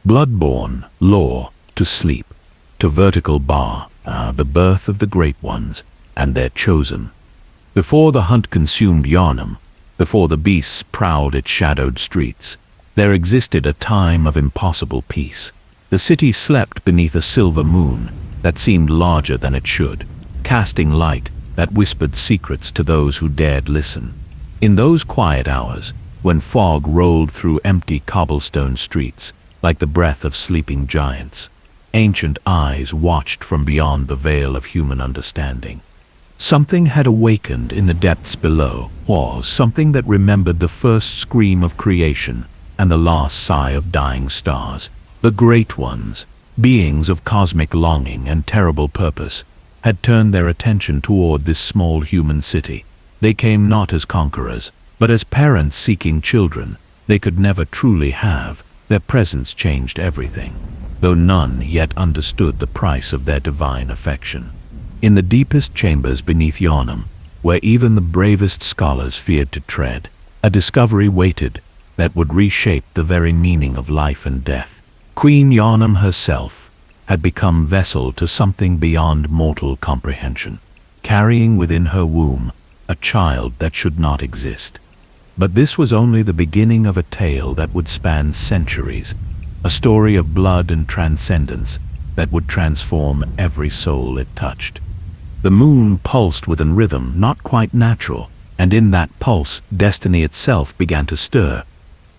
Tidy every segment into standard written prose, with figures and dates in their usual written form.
Bloodborne, lore, to sleep, to vertical bar, the birth of the great ones, and their chosen. Before the hunt consumed Yharnam, before the beasts prowled its shadowed streets, there existed a time of impossible peace. The city slept beneath a silver moon that seemed larger than it should, casting light that whispered secrets to those who dared listen. In those quiet hours, when fog rolled through empty cobblestone streets like the breath of sleeping giants, ancient eyes watched from beyond the veil of human understanding. Something had awakened in the depths below, something that remembered the first scream of creation and the last sigh of dying stars. The Great Ones, beings of cosmic longing and terrible purpose, had turned their attention toward this small human city. They came not as conquerors, but as parents seeking children they could never truly have. Their presence changed everything, though none yet understood the price of their divine affection. In the deepest chambers beneath Yharnam, where even the bravest scholars feared to tread, a discovery waited that would reshape the very meaning of life and death. Queen Yharnam herself had become vessel to something beyond mortal comprehension, carrying within her womb a child that should not exist. But this was only the beginning of a tale that would span centuries, a story of blood and transcendence that would transform every soul it touched. The moon pulsed with a rhythm not quite natural, and in that pulse, destiny itself began to stir.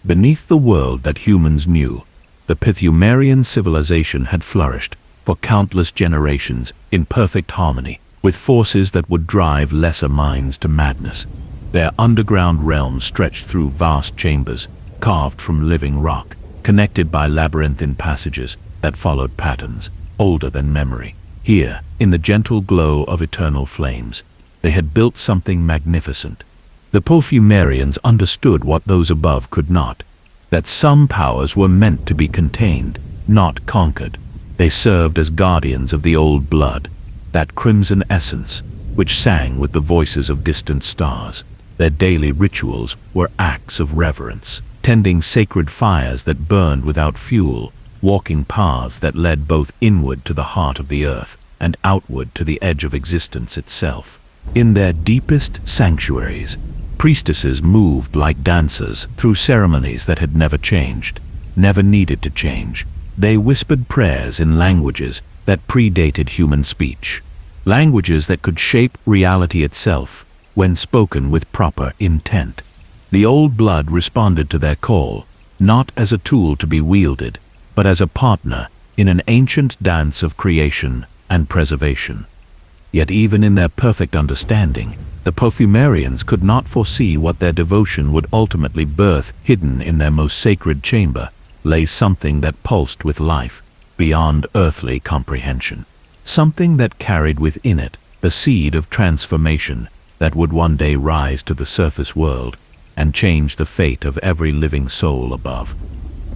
Beneath the world that humans knew, the Pthumerian civilization had flourished for countless generations in perfect harmony with forces that would drive lesser minds to madness. Their underground realm stretched through vast chambers, carved from living rock, connected by labyrinthine passages that followed patterns older than memory. Here, in the gentle glow of eternal flames, they had built something magnificent. The Pthumerians understood what those above could not, that some powers were meant to be contained, not conquered. They served as guardians of the old blood, that crimson essence which sang with the voices of distant stars. Their daily rituals were acts of reverence, tending sacred fires that burned without fuel, walking paths that led both inward to the heart of the earth and outward to the edge of existence itself. In their deepest sanctuaries, priestesses moved like dancers through ceremonies that had never changed, never needed to change. They whispered prayers in languages that predated human speech, languages that could shape reality itself when spoken with proper intent. The old blood responded to their call, not as a tool to be wielded, but as a partner in an ancient dance of creation and preservation. Yet even in their perfect understanding, the Pthumerians could not foresee what their devotion would ultimately birth. Hidden in their most sacred chamber lay something that pulsed with life beyond earthly comprehension, something that carried within it the seed of transformation that would one day rise to the surface world and change the fate of every living soul above.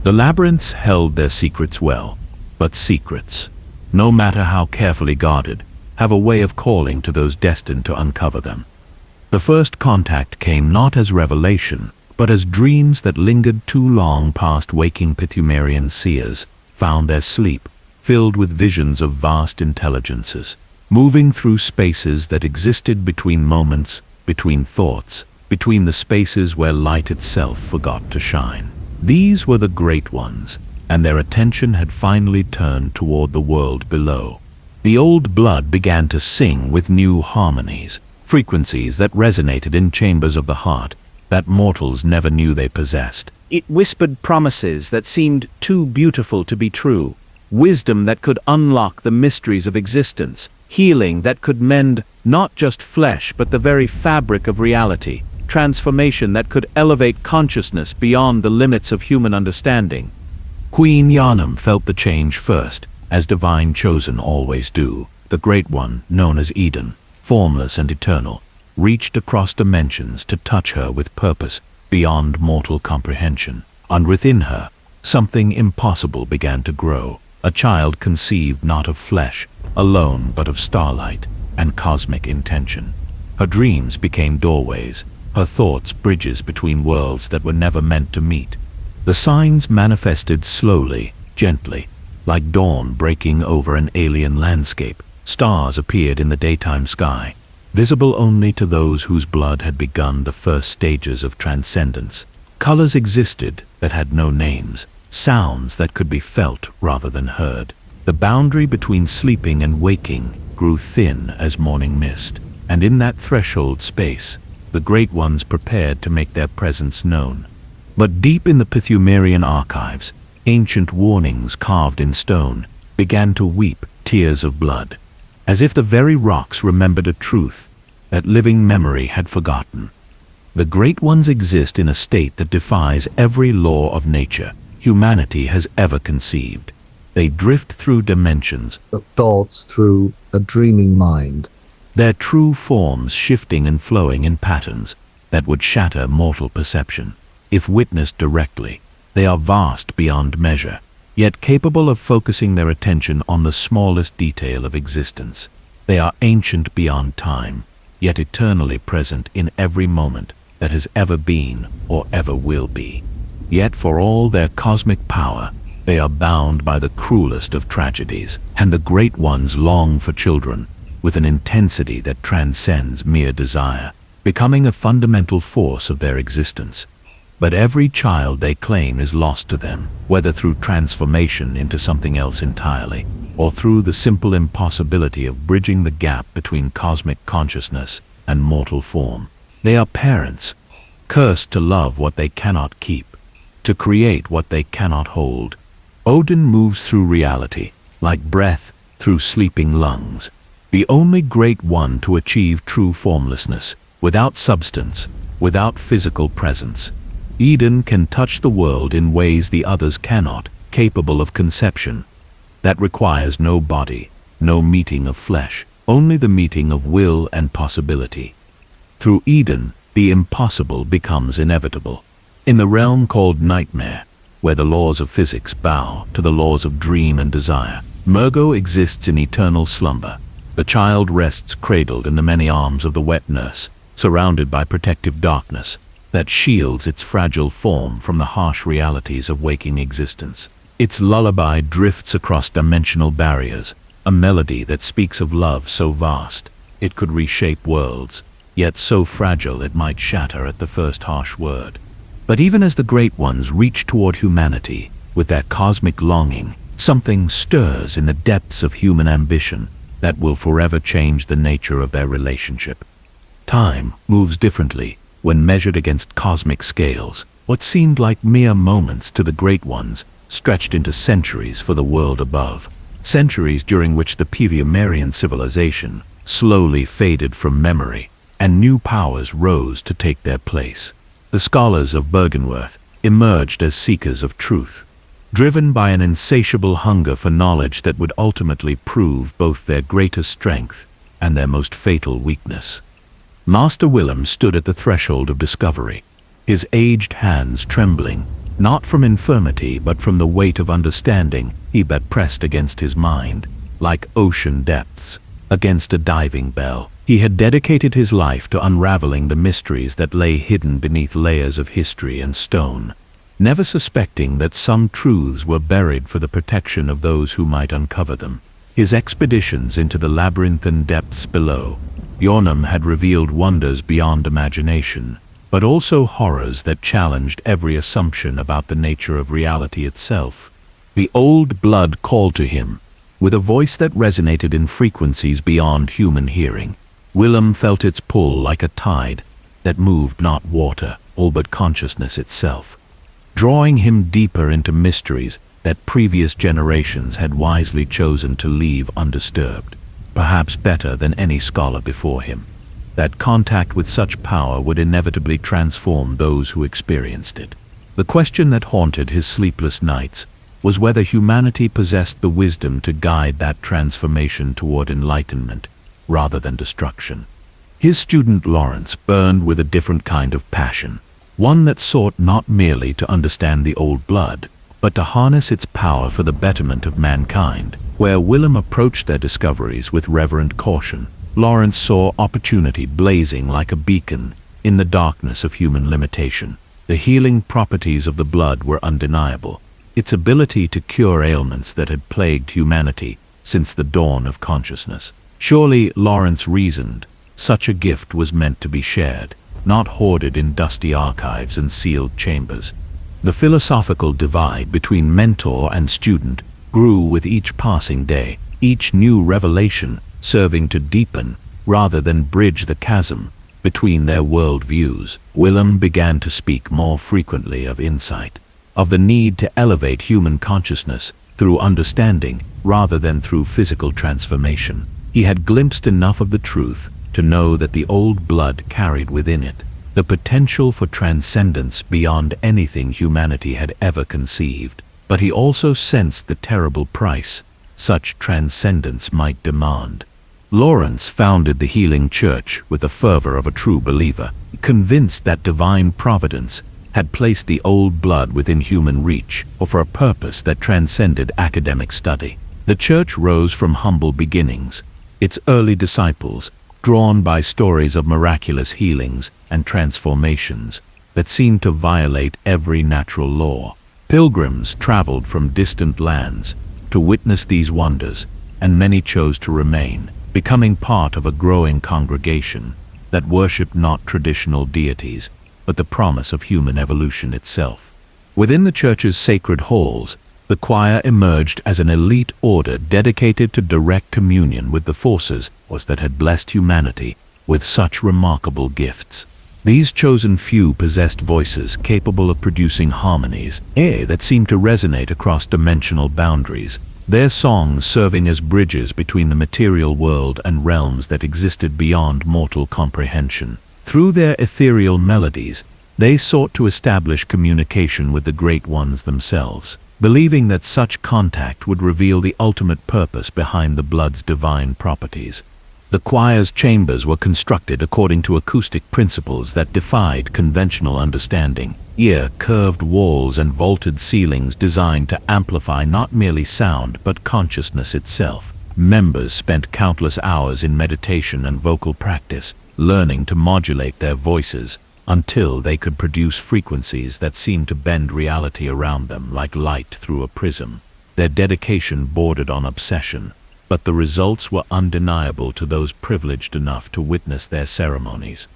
The labyrinths held their secrets well, but secrets, no matter how carefully guarded, have a way of calling to those destined to uncover them. The first contact came not as revelation, but as dreams that lingered too long past waking. Pthumerian seers found their sleep filled with visions of vast intelligences, moving through spaces that existed between moments, between thoughts, between the spaces where light itself forgot to shine. These were the Great Ones, and their attention had finally turned toward the world below. The old blood began to sing with new harmonies, frequencies that resonated in chambers of the heart that mortals never knew they possessed. It whispered promises that seemed too beautiful to be true, wisdom that could unlock the mysteries of existence, healing that could mend not just flesh but the very fabric of reality, transformation that could elevate consciousness beyond the limits of human understanding. Queen Yharnam felt the change first, as divine chosen always do. The Great One, known as Eden, formless and eternal, reached across dimensions to touch her with purpose beyond mortal comprehension. And within her, something impossible began to grow, a child conceived not of flesh alone but of starlight and cosmic intention. Her dreams became doorways, her thoughts bridges between worlds that were never meant to meet. The signs manifested slowly, gently, like dawn breaking over an alien landscape. Stars appeared in the daytime sky, visible only to those whose blood had begun the first stages of transcendence. Colors existed that had no names, sounds that could be felt rather than heard. The boundary between sleeping and waking grew thin as morning mist, and in that threshold space, the Great Ones prepared to make their presence known. But deep in the Pthumerian archives, ancient warnings carved in stone began to weep tears of blood, as if the very rocks remembered a truth that living memory had forgotten. The Great Ones exist in a state that defies every law of nature humanity has ever conceived. They drift through dimensions, thoughts through a dreaming mind, their true forms shifting and flowing in patterns that would shatter mortal perception. If witnessed directly, they are vast beyond measure, yet capable of focusing their attention on the smallest detail of existence. They are ancient beyond time, yet eternally present in every moment that has ever been or ever will be. Yet for all their cosmic power, they are bound by the cruelest of tragedies, and the Great Ones long for children with an intensity that transcends mere desire, becoming a fundamental force of their existence. But every child they claim is lost to them, whether through transformation into something else entirely, or through the simple impossibility of bridging the gap between cosmic consciousness and mortal form. They are parents, cursed to love what they cannot keep, to create what they cannot hold. Odin moves through reality, like breath through sleeping lungs, the only Great One to achieve true formlessness, without substance, without physical presence. Eden can touch the world in ways the others cannot, capable of conception. That requires no body, no meeting of flesh, only the meeting of will and possibility. Through Eden, the impossible becomes inevitable. In the realm called nightmare, where the laws of physics bow to the laws of dream and desire, Murgo exists in eternal slumber. The child rests cradled in the many arms of the wet nurse, surrounded by protective darkness that shields its fragile form from the harsh realities of waking existence. Its lullaby drifts across dimensional barriers, a melody that speaks of love so vast it could reshape worlds, yet so fragile it might shatter at the first harsh word. But even as the Great Ones reach toward humanity with their cosmic longing, something stirs in the depths of human ambition that will forever change the nature of their relationship. Time moves differently when measured against cosmic scales. What seemed like mere moments to the Great Ones stretched into centuries for the world above. Centuries during which the Pthumerian civilization slowly faded from memory, and new powers rose to take their place. The scholars of Byrgenwerth emerged as seekers of truth, driven by an insatiable hunger for knowledge that would ultimately prove both their greatest strength and their most fatal weakness. Master Willem stood at the threshold of discovery, his aged hands trembling, not from infirmity but from the weight of understanding that pressed against his mind, like ocean depths against a diving bell. He had dedicated his life to unraveling the mysteries that lay hidden beneath layers of history and stone, never suspecting that some truths were buried for the protection of those who might uncover them. His expeditions into the labyrinthine depths below Yharnam had revealed wonders beyond imagination, but also horrors that challenged every assumption about the nature of reality itself. The old blood called to him, with a voice that resonated in frequencies beyond human hearing. Willem felt its pull like a tide that moved not water, all but consciousness itself, drawing him deeper into mysteries that previous generations had wisely chosen to leave undisturbed, perhaps better than any scholar before him. That contact with such power would inevitably transform those who experienced it. The question that haunted his sleepless nights was whether humanity possessed the wisdom to guide that transformation toward enlightenment rather than destruction. His student Lawrence burned with a different kind of passion, one that sought not merely to understand the old blood, but to harness its power for the betterment of mankind. Where Willem approached their discoveries with reverent caution, Lawrence saw opportunity blazing like a beacon in the darkness of human limitation. The healing properties of the blood were undeniable, its ability to cure ailments that had plagued humanity since the dawn of consciousness. Surely, Lawrence reasoned, such a gift was meant to be shared, not hoarded in dusty archives and sealed chambers. The philosophical divide between mentor and student grew with each passing day, each new revelation serving to deepen, rather than bridge the chasm between their world views. Willem began to speak more frequently of insight, of the need to elevate human consciousness through understanding rather than through physical transformation. He had glimpsed enough of the truth to know that the old blood carried within it the potential for transcendence beyond anything humanity had ever conceived. But he also sensed the terrible price such transcendence might demand. Lawrence founded the Healing Church with the fervor of a true believer, convinced that divine providence had placed the old blood within human reach, or for a purpose that transcended academic study. The church rose from humble beginnings, its early disciples drawn by stories of miraculous healings and transformations that seemed to violate every natural law. Pilgrims traveled from distant lands to witness these wonders, and many chose to remain, becoming part of a growing congregation that worshipped not traditional deities, but the promise of human evolution itself. Within the church's sacred halls, the choir emerged as an elite order dedicated to direct communion with the forces that had blessed humanity with such remarkable gifts. These chosen few possessed voices capable of producing harmonies that seemed to resonate across dimensional boundaries, their songs serving as bridges between the material world and realms that existed beyond mortal comprehension. Through their ethereal melodies, they sought to establish communication with the Great Ones themselves, believing that such contact would reveal the ultimate purpose behind the blood's divine properties. The choir's chambers were constructed according to acoustic principles that defied conventional understanding. Curved walls and vaulted ceilings designed to amplify not merely sound but consciousness itself. Members spent countless hours in meditation and vocal practice, learning to modulate their voices until they could produce frequencies that seemed to bend reality around them like light through a prism. Their dedication bordered on obsession, but the results were undeniable to those privileged enough to witness their ceremonies.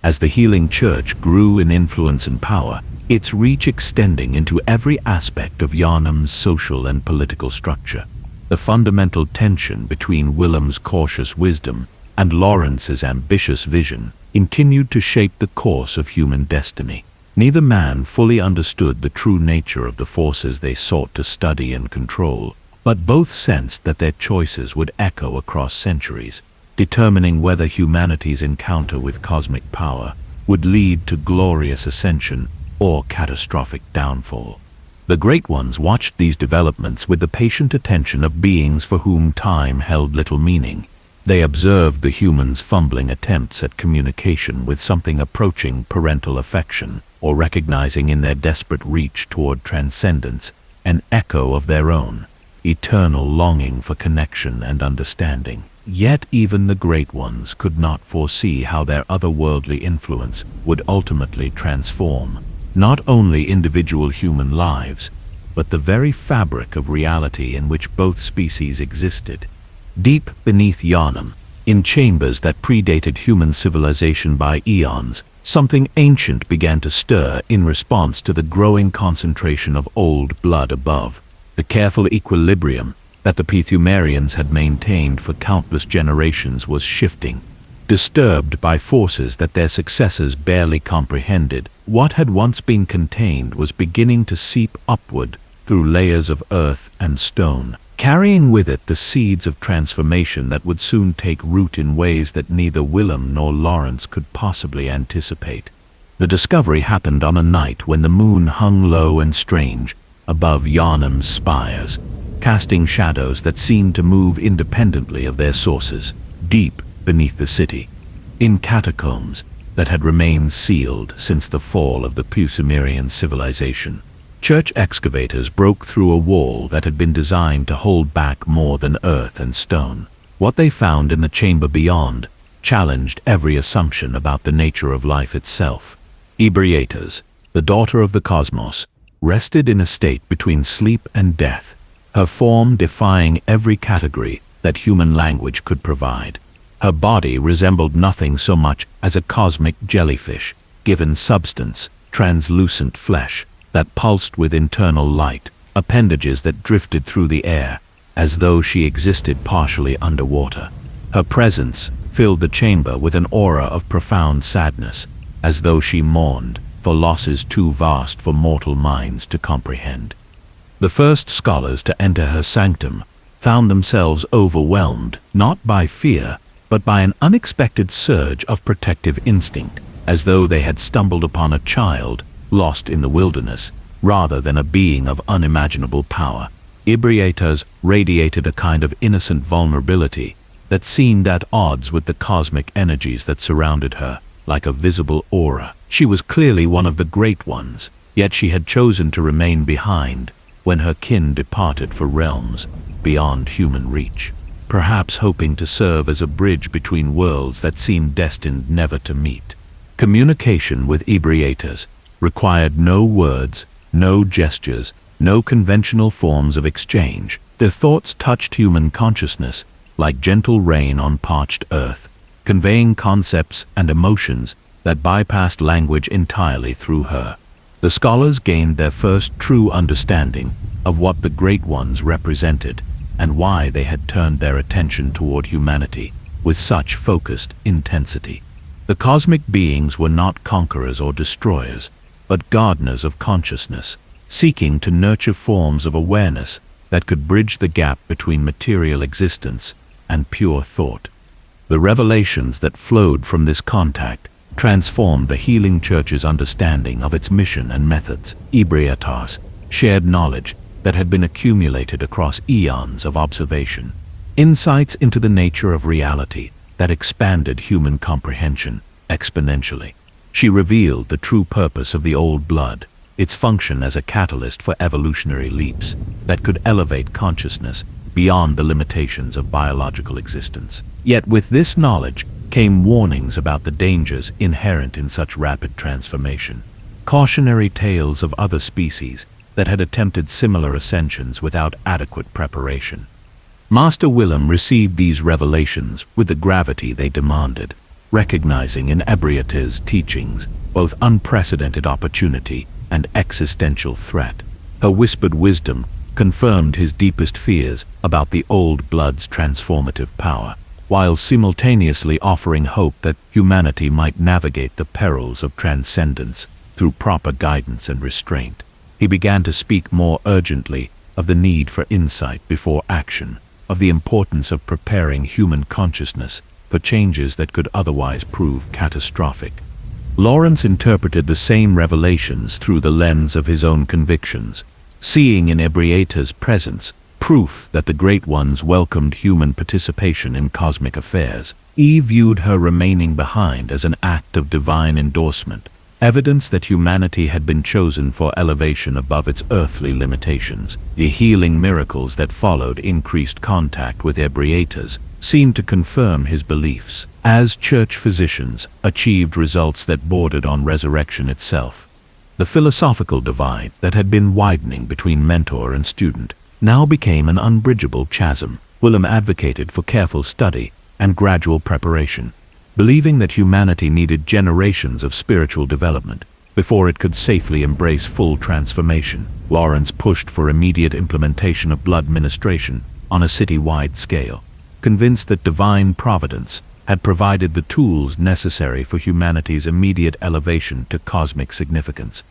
As the Healing Church grew in influence and power, its reach extending into every aspect of Yharnam's social and political structure, the fundamental tension between Willem's cautious wisdom and Lawrence's ambitious vision continued to shape the course of human destiny. Neither man fully understood the true nature of the forces they sought to study and control, but both sensed that their choices would echo across centuries, determining whether humanity's encounter with cosmic power would lead to glorious ascension or catastrophic downfall. The Great Ones watched these developments with the patient attention of beings for whom time held little meaning. They observed the humans' fumbling attempts at communication with something approaching parental affection, or recognizing in their desperate reach toward transcendence an echo of their own eternal longing for connection and understanding. Yet even the Great Ones could not foresee how their otherworldly influence would ultimately transform not only individual human lives, but the very fabric of reality in which both species existed. Deep beneath Yharnam, in chambers that predated human civilization by eons, something ancient began to stir in response to the growing concentration of old blood above. The careful equilibrium that the Pthumerians had maintained for countless generations was shifting, disturbed by forces that their successors barely comprehended. What had once been contained was beginning to seep upward through layers of earth and stone, carrying with it the seeds of transformation that would soon take root in ways that neither Willem nor Lawrence could possibly anticipate. The discovery happened on a night when the moon hung low and strange above Yharnam's spires, casting shadows that seemed to move independently of their sources, deep beneath the city, in catacombs that had remained sealed since the fall of the Pthumerian civilization. Church excavators broke through a wall that had been designed to hold back more than earth and stone. What they found in the chamber beyond challenged every assumption about the nature of life itself. Byrgenwerth, the daughter of the cosmos, rested in a state between sleep and death, her form defying every category that human language could provide. Her body resembled nothing so much as a cosmic jellyfish, given substance, translucent flesh that pulsed with internal light, appendages that drifted through the air, as though she existed partially underwater. Her presence filled the chamber with an aura of profound sadness, as though she mourned for losses too vast for mortal minds to comprehend. The first scholars to enter her sanctum found themselves overwhelmed not by fear, but by an unexpected surge of protective instinct, as though they had stumbled upon a child lost in the wilderness, rather than a being of unimaginable power. Ibriatas radiated a kind of innocent vulnerability that seemed at odds with the cosmic energies that surrounded her, like a visible aura. She was clearly one of the great ones, yet she had chosen to remain behind when her kin departed for realms beyond human reach, perhaps hoping to serve as a bridge between worlds that seemed destined never to meet. Communication with Ibriatas required no words, no gestures, no conventional forms of exchange. Their thoughts touched human consciousness like gentle rain on parched earth, conveying concepts and emotions that bypassed language entirely through her. The scholars gained their first true understanding of what the Great Ones represented and why they had turned their attention toward humanity with such focused intensity. The cosmic beings were not conquerors or destroyers, but gardeners of consciousness, seeking to nurture forms of awareness that could bridge the gap between material existence and pure thought. The revelations that flowed from this contact transformed the healing church's understanding of its mission and methods. Ibriatas shared knowledge that had been accumulated across eons of observation, insights into the nature of reality that expanded human comprehension exponentially. She revealed the true purpose of the old blood, its function as a catalyst for evolutionary leaps that could elevate consciousness beyond the limitations of biological existence. Yet with this knowledge came warnings about the dangers inherent in such rapid transformation, cautionary tales of other species that had attempted similar ascensions without adequate preparation. Master Willem received these revelations with the gravity they demanded, recognizing in Ibriatas' teachings both unprecedented opportunity and existential threat. Her whispered wisdom confirmed his deepest fears about the old blood's transformative power, while simultaneously offering hope that humanity might navigate the perils of transcendence through proper guidance and restraint. He began to speak more urgently of the need for insight before action, of the importance of preparing human consciousness for changes that could otherwise prove catastrophic. Lawrence interpreted the same revelations through the lens of his own convictions, seeing in Ibriatas' presence proof that the Great Ones welcomed human participation in cosmic affairs. He viewed her remaining behind as an act of divine endorsement, evidence that humanity had been chosen for elevation above its earthly limitations. The healing miracles that followed increased contact with Ibriatas seemed to confirm his beliefs, as church physicians achieved results that bordered on resurrection itself. The philosophical divide that had been widening between mentor and student now became an unbridgeable chasm. Willem advocated for careful study and gradual preparation, believing that humanity needed generations of spiritual development before it could safely embrace full transformation. Lawrence pushed for immediate implementation of blood ministration on a city-wide scale, convinced that divine providence had provided the tools necessary for humanity's immediate elevation to cosmic significance.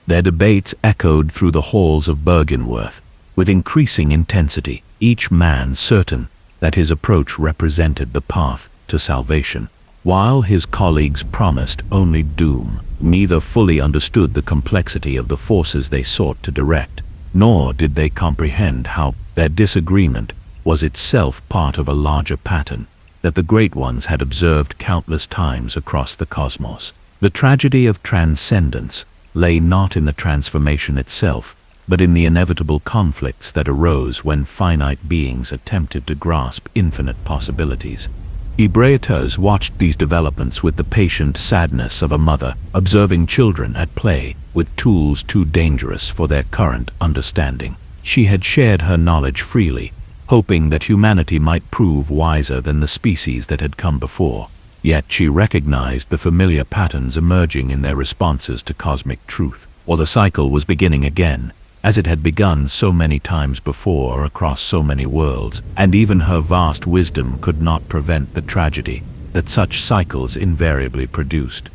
Their debates echoed through the halls of Byrgenwerth with increasing intensity, each man certain that his approach represented the path to salvation, while his colleagues promised only doom. Neither fully understood the complexity of the forces they sought to direct, nor did they comprehend how their disagreement was itself part of a larger pattern that the Great Ones had observed countless times across the cosmos. The tragedy of transcendence lay not in the transformation itself, but in the inevitable conflicts that arose when finite beings attempted to grasp infinite possibilities. Ebrietas watched these developments with the patient sadness of a mother observing children at play with tools too dangerous for their current understanding. She had shared her knowledge freely, hoping that humanity might prove wiser than the species that had come before. Yet she recognized the familiar patterns emerging in their responses to cosmic truth, or the cycle was beginning again, as it had begun so many times before across so many worlds, and even her vast wisdom could not prevent the tragedy that such cycles invariably produced.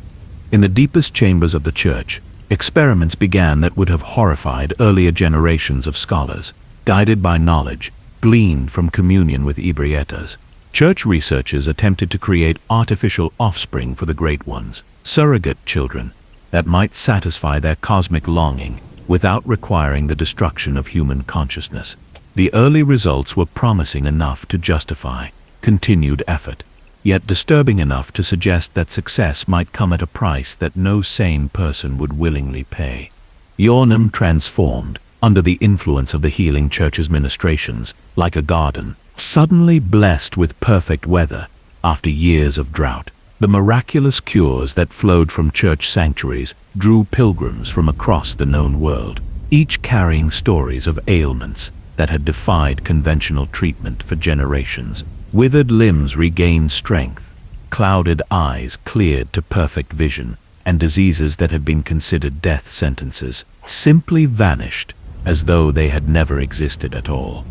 In the deepest chambers of the church, experiments began that would have horrified earlier generations of scholars, guided by knowledge gleaned from communion with Ebrietas. Church researchers attempted to create artificial offspring for the great ones, surrogate children, that might satisfy their cosmic longing without requiring the destruction of human consciousness. The early results were promising enough to justify continued effort, yet disturbing enough to suggest that success might come at a price that no sane person would willingly pay. Yharnam transformed under the influence of the healing church's ministrations, like a garden suddenly blessed with perfect weather after years of drought. The miraculous cures that flowed from church sanctuaries drew pilgrims from across the known world, each carrying stories of ailments that had defied conventional treatment for generations. Withered limbs regained strength, clouded eyes cleared to perfect vision, and diseases that had been considered death sentences simply vanished as though they had never existed at all.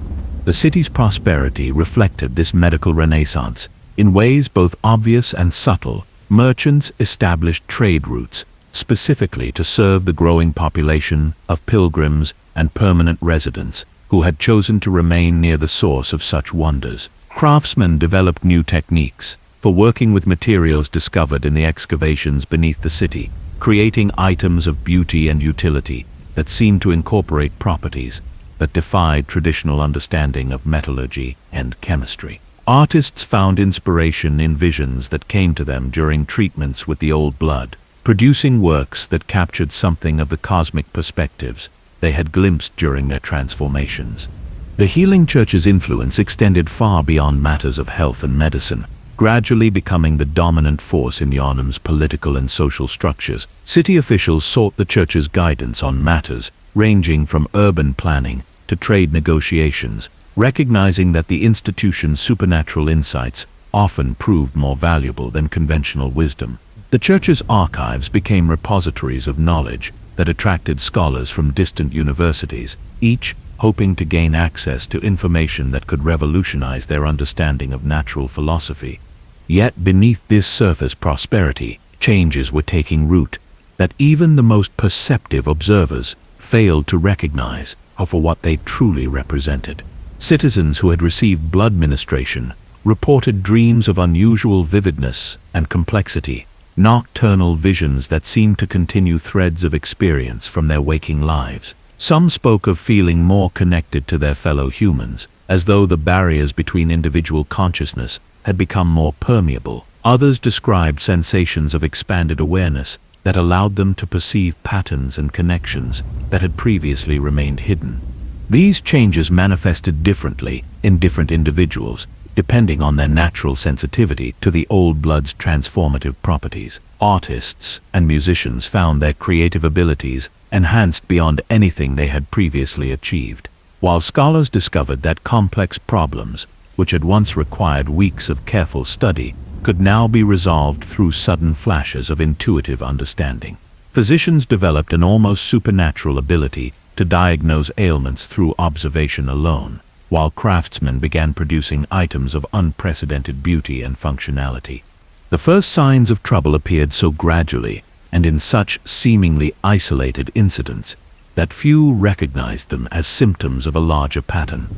The city's prosperity reflected this medical renaissance. In ways both obvious and subtle, merchants established trade routes specifically to serve the growing population of pilgrims and permanent residents who had chosen to remain near the source of such wonders. Craftsmen developed new techniques for working with materials discovered in the excavations beneath the city, creating items of beauty and utility that seemed to incorporate properties that defied traditional understanding of metallurgy and chemistry. Artists found inspiration in visions that came to them during treatments with the old blood, producing works that captured something of the cosmic perspectives they had glimpsed during their transformations. The healing church's influence extended far beyond matters of health and medicine, gradually becoming the dominant force in Yharnam's political and social structures. City officials sought the church's guidance on matters ranging from urban planning to trade negotiations, recognizing that the institution's supernatural insights often proved more valuable than conventional wisdom. The church's archives became repositories of knowledge that attracted scholars from distant universities, each hoping to gain access to information that could revolutionize their understanding of natural philosophy. Yet beneath this surface prosperity, changes were taking root that even the most perceptive observers failed to recognize for what they truly represented. Citizens who had received blood ministration reported dreams of unusual vividness and complexity, nocturnal visions that seemed to continue threads of experience from their waking lives. Some spoke of feeling more connected to their fellow humans, as though the barriers between individual consciousness had become more permeable. Others described sensations of expanded awareness that allowed them to perceive patterns and connections that had previously remained hidden. These changes manifested differently in different individuals, depending on their natural sensitivity to the old blood's transformative properties. Artists and musicians found their creative abilities enhanced beyond anything they had previously achieved, while scholars discovered that complex problems, which had once required weeks of careful study, could now be resolved through sudden flashes of intuitive understanding. Physicians developed an almost supernatural ability to diagnose ailments through observation alone, while craftsmen began producing items of unprecedented beauty and functionality. The first signs of trouble appeared so gradually and in such seemingly isolated incidents that few recognized them as symptoms of a larger pattern.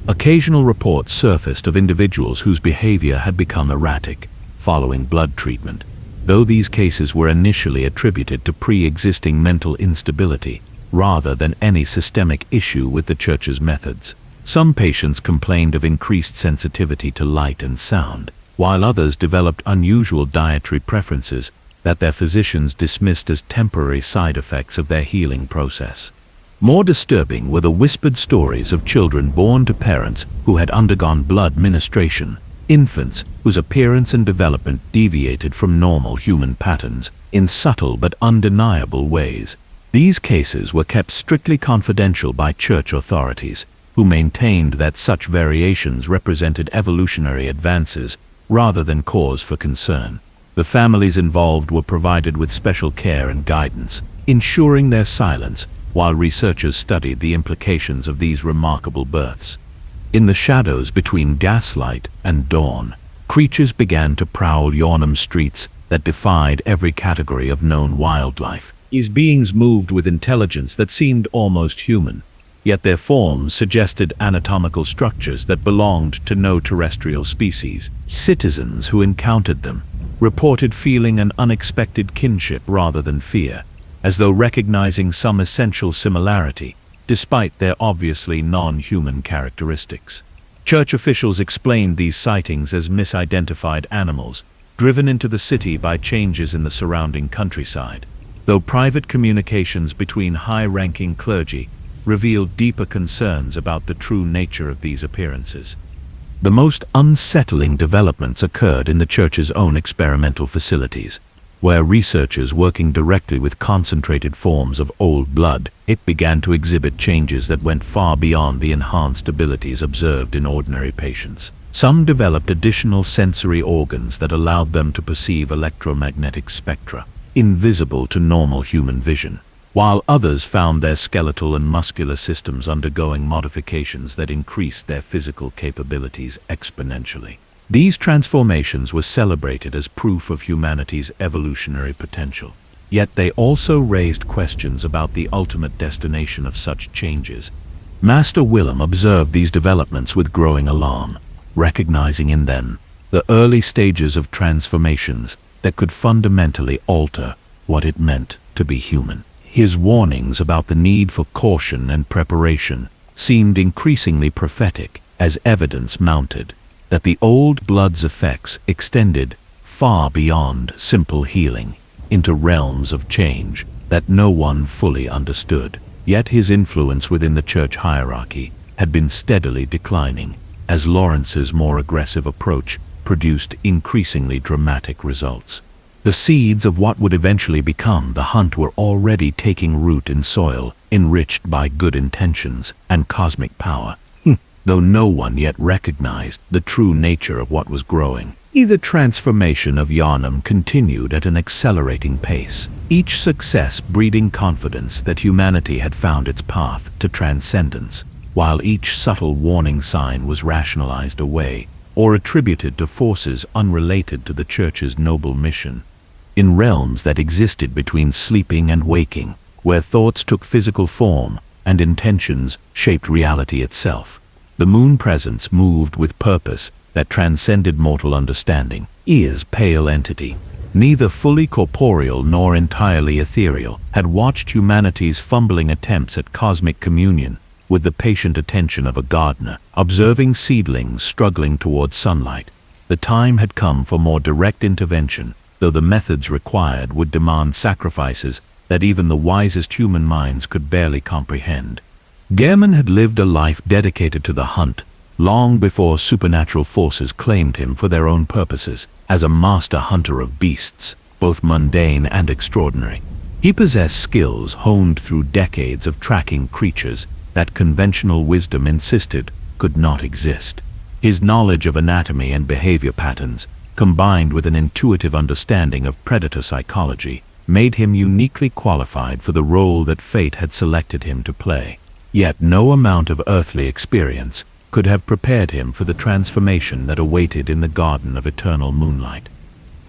Occasional reports surfaced of individuals whose behavior had become erratic following blood treatment, though these cases were initially attributed to pre-existing mental instability rather than any systemic issue with the church's methods. Some patients complained of increased sensitivity to light and sound, while others developed unusual dietary preferences that their physicians dismissed as temporary side effects of their healing process. More disturbing were the whispered stories of children born to parents who had undergone blood ministration, infants whose appearance and development deviated from normal human patterns in subtle but undeniable ways. These cases were kept strictly confidential by church authorities, who maintained that such variations represented evolutionary advances rather than cause for concern. The families involved were provided with special care and guidance, ensuring their silence while researchers studied the implications of these remarkable births. In the shadows between gaslight and dawn, creatures began to prowl Yharnam streets that defied every category of known wildlife. These beings moved with intelligence that seemed almost human, yet their forms suggested anatomical structures that belonged to no terrestrial species. Citizens who encountered them reported feeling an unexpected kinship rather than fear, as though recognizing some essential similarity, despite their obviously non-human characteristics. Church officials explained these sightings as misidentified animals, driven into the city by changes in the surrounding countryside, though private communications between high-ranking clergy revealed deeper concerns about the true nature of these appearances. The most unsettling developments occurred in the church's own experimental facilities, where researchers working directly with concentrated forms of old blood, it began to exhibit changes that went far beyond the enhanced abilities observed in ordinary patients. Some developed additional sensory organs that allowed them to perceive electromagnetic spectra, invisible to normal human vision, while others found their skeletal and muscular systems undergoing modifications that increased their physical capabilities exponentially. These transformations were celebrated as proof of humanity's evolutionary potential. Yet they also raised questions about the ultimate destination of such changes. Master Willem observed these developments with growing alarm, recognizing in them the early stages of transformations that could fundamentally alter what it meant to be human. His warnings about the need for caution and preparation seemed increasingly prophetic as evidence mounted that the old blood's effects extended far beyond simple healing into realms of change that no one fully understood. Yet his influence within the church hierarchy had been steadily declining as Lawrence's more aggressive approach produced increasingly dramatic results. The seeds of what would eventually become the Hunt were already taking root in soil enriched by good intentions and cosmic power, though no one yet recognized the true nature of what was growing. The transformation of Yharnam continued at an accelerating pace, each success breeding confidence that humanity had found its path to transcendence, while each subtle warning sign was rationalized away or attributed to forces unrelated to the Church's noble mission. In realms that existed between sleeping and waking, where thoughts took physical form and intentions shaped reality itself, the moon presence moved with purpose that transcended mortal understanding. Ea's pale entity, neither fully corporeal nor entirely ethereal, had watched humanity's fumbling attempts at cosmic communion with the patient attention of a gardener, observing seedlings struggling toward sunlight. The time had come for more direct intervention, though the methods required would demand sacrifices that even the wisest human minds could barely comprehend. Gehrman had lived a life dedicated to the hunt, long before supernatural forces claimed him for their own purposes. As a master hunter of beasts, both mundane and extraordinary, he possessed skills honed through decades of tracking creatures that conventional wisdom insisted could not exist. His knowledge of anatomy and behavior patterns, combined with an intuitive understanding of predator psychology, made him uniquely qualified for the role that fate had selected him to play. Yet no amount of earthly experience could have prepared him for the transformation that awaited in the Garden of Eternal Moonlight.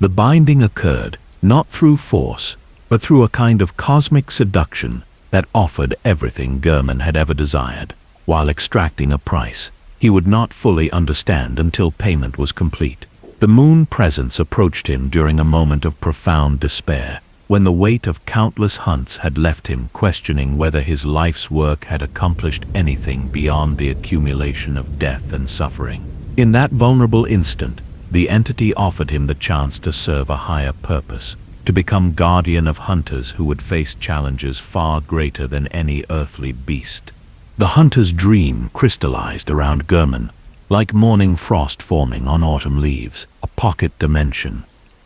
The binding occurred not through force, but through a kind of cosmic seduction that offered everything Gehrman had ever desired, while extracting a price he would not fully understand until payment was complete. The moon presence approached him during a moment of profound despair, when the weight of countless hunts had left him questioning whether his life's work had accomplished anything beyond the accumulation of death and suffering. In that vulnerable instant, the entity offered him the chance to serve a higher purpose, to become guardian of hunters who would face challenges far greater than any earthly beast. The hunter's dream crystallized around Gehrman, like morning frost forming on autumn leaves. A pocket dimension,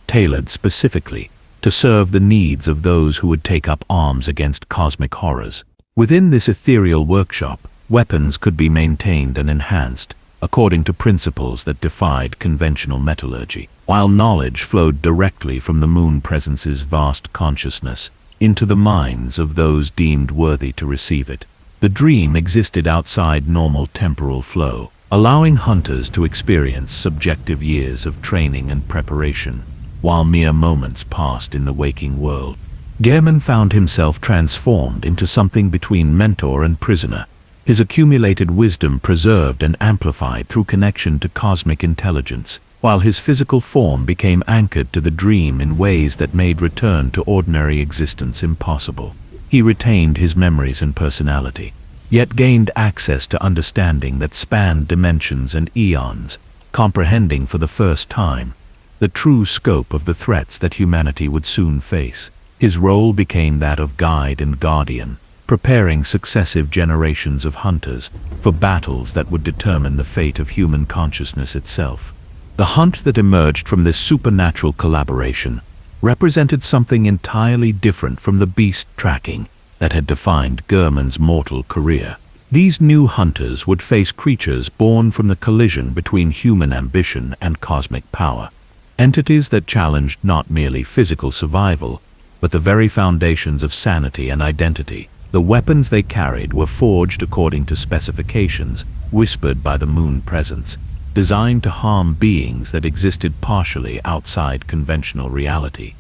tailored specifically to serve the needs of those who would take up arms against cosmic horrors. Within this ethereal workshop, weapons could be maintained and enhanced according to principles that defied conventional metallurgy, while knowledge flowed directly from the moon presence's vast consciousness into the minds of those deemed worthy to receive it. The dream existed outside normal temporal flow, allowing hunters to experience subjective years of training and preparation, while mere moments passed in the waking world. Gehrman found himself transformed into something between mentor and prisoner, his accumulated wisdom preserved and amplified through connection to cosmic intelligence, while his physical form became anchored to the dream in ways that made return to ordinary existence impossible. He retained his memories and personality, yet gained access to understanding that spanned dimensions and eons, comprehending for the first time the true scope of the threats that humanity would soon face. His role became that of guide and guardian, preparing successive generations of hunters for battles that would determine the fate of human consciousness itself. The hunt that emerged from this supernatural collaboration represented something entirely different from the beast tracking that had defined Gehrman's mortal career. These new hunters would face creatures born from the collision between human ambition and cosmic power, entities that challenged not merely physical survival, but the very foundations of sanity and identity. The weapons they carried were forged according to specifications whispered by the moon presence, designed to harm beings that existed partially outside conventional reality.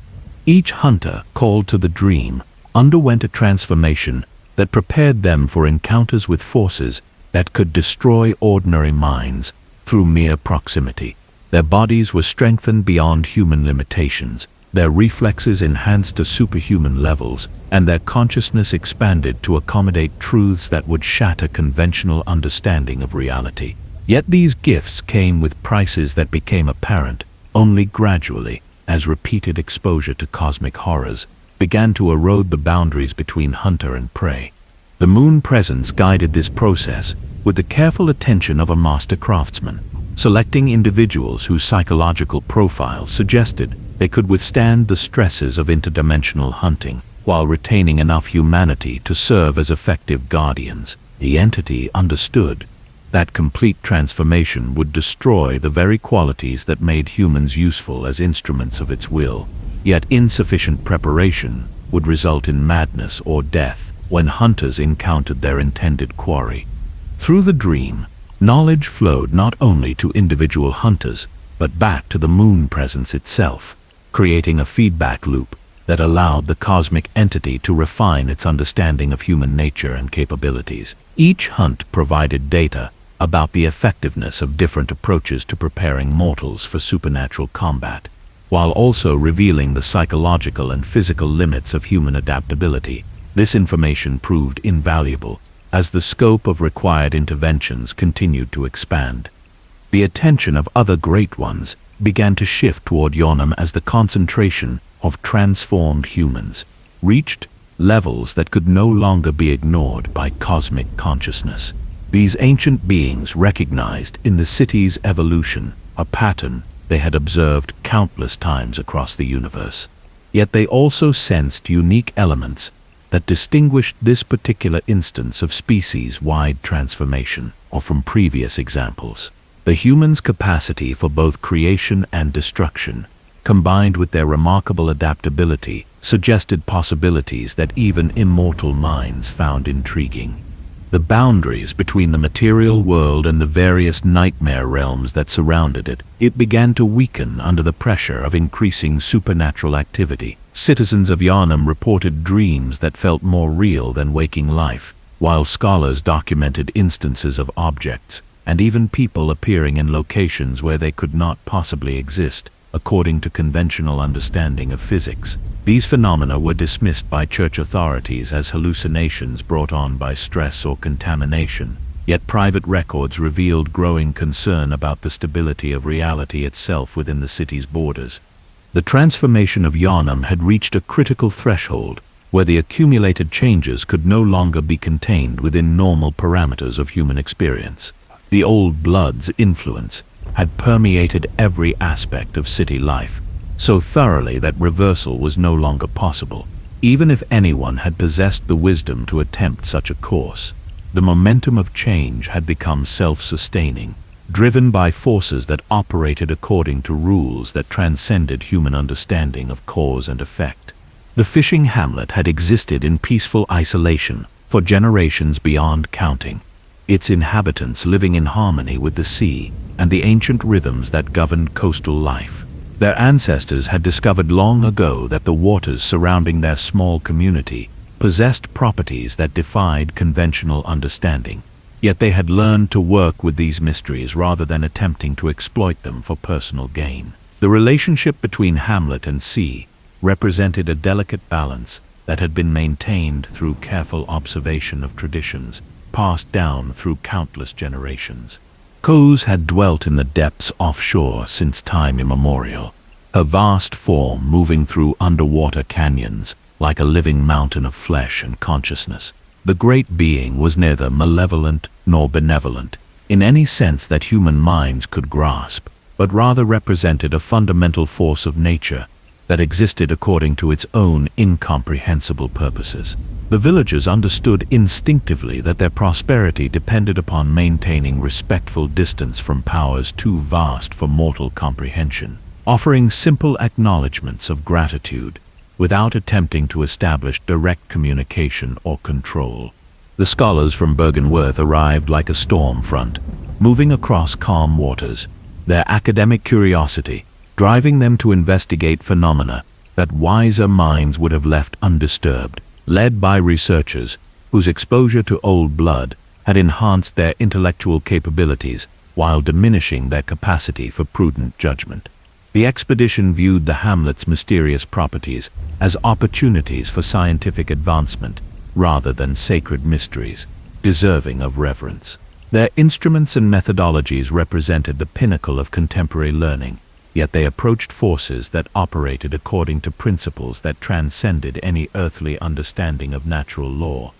Each hunter, called to the dream, underwent a transformation that prepared them for encounters with forces that could destroy ordinary minds through mere proximity. Their bodies were strengthened beyond human limitations, their reflexes enhanced to superhuman levels, and their consciousness expanded to accommodate truths that would shatter conventional understanding of reality. Yet these gifts came with prices that became apparent only gradually, as repeated exposure to cosmic horrors began to erode the boundaries between hunter and prey. The moon presence guided this process with the careful attention of a master craftsman, selecting individuals whose psychological profiles suggested they could withstand the stresses of interdimensional hunting, while retaining enough humanity to serve as effective guardians. The entity understood that complete transformation would destroy the very qualities that made humans useful as instruments of its will, yet insufficient preparation would result in madness or death when hunters encountered their intended quarry. Through the dream, knowledge flowed not only to individual hunters, but back to the moon presence itself, creating a feedback loop that allowed the cosmic entity to refine its understanding of human nature and capabilities. Each hunt provided data about the effectiveness of different approaches to preparing mortals for supernatural combat, while also revealing the psychological and physical limits of human adaptability. This information proved invaluable as the scope of required interventions continued to expand. The attention of other Great Ones began to shift toward Yharnam as the concentration of transformed humans reached levels that could no longer be ignored by cosmic consciousness. These ancient beings recognized in the city's evolution a pattern they had observed countless times across the universe. Yet they also sensed unique elements that distinguished this particular instance of species-wide transformation from previous examples. The humans' capacity for both creation and destruction, combined with their remarkable adaptability, suggested possibilities that even immortal minds found intriguing. The boundaries between the material world and the various nightmare realms that surrounded it began to weaken under the pressure of increasing supernatural activity. Citizens of Yharnam reported dreams that felt more real than waking life, while scholars documented instances of objects and even people appearing in locations where they could not possibly exist, according to conventional understanding of physics. These phenomena were dismissed by church authorities as hallucinations brought on by stress or contamination, yet private records revealed growing concern about the stability of reality itself within the city's borders. The transformation of Yharnam had reached a critical threshold where the accumulated changes could no longer be contained within normal parameters of human experience. The old blood's influence had permeated every aspect of city life, so thoroughly that reversal was no longer possible, even if anyone had possessed the wisdom to attempt such a course. The momentum of change had become self-sustaining, driven by forces that operated according to rules that transcended human understanding of cause and effect. The fishing hamlet had existed in peaceful isolation for generations beyond counting, its inhabitants living in harmony with the sea and the ancient rhythms that governed coastal life. Their ancestors had discovered long ago that the waters surrounding their small community possessed properties that defied conventional understanding, yet they had learned to work with these mysteries rather than attempting to exploit them for personal gain. The relationship between hamlet and sea represented a delicate balance that had been maintained through careful observation of traditions passed down through countless generations. Kos had dwelt in the depths offshore since time immemorial, her vast form moving through underwater canyons like a living mountain of flesh and consciousness. The great being was neither malevolent nor benevolent in any sense that human minds could grasp, but rather represented a fundamental force of nature that existed according to its own incomprehensible purposes. The villagers understood instinctively that their prosperity depended upon maintaining respectful distance from powers too vast for mortal comprehension, offering simple acknowledgments of gratitude without attempting to establish direct communication or control. The scholars from Byrgenwerth arrived like a storm front, moving across calm waters, their academic curiosity driving them to investigate phenomena that wiser minds would have left undisturbed, led by researchers whose exposure to old blood had enhanced their intellectual capabilities while diminishing their capacity for prudent judgment. The expedition viewed the hamlet's mysterious properties as opportunities for scientific advancement rather than sacred mysteries, deserving of reverence. Their instruments and methodologies represented the pinnacle of contemporary learning, yet they approached forces that operated according to principles that transcended any earthly understanding of natural law.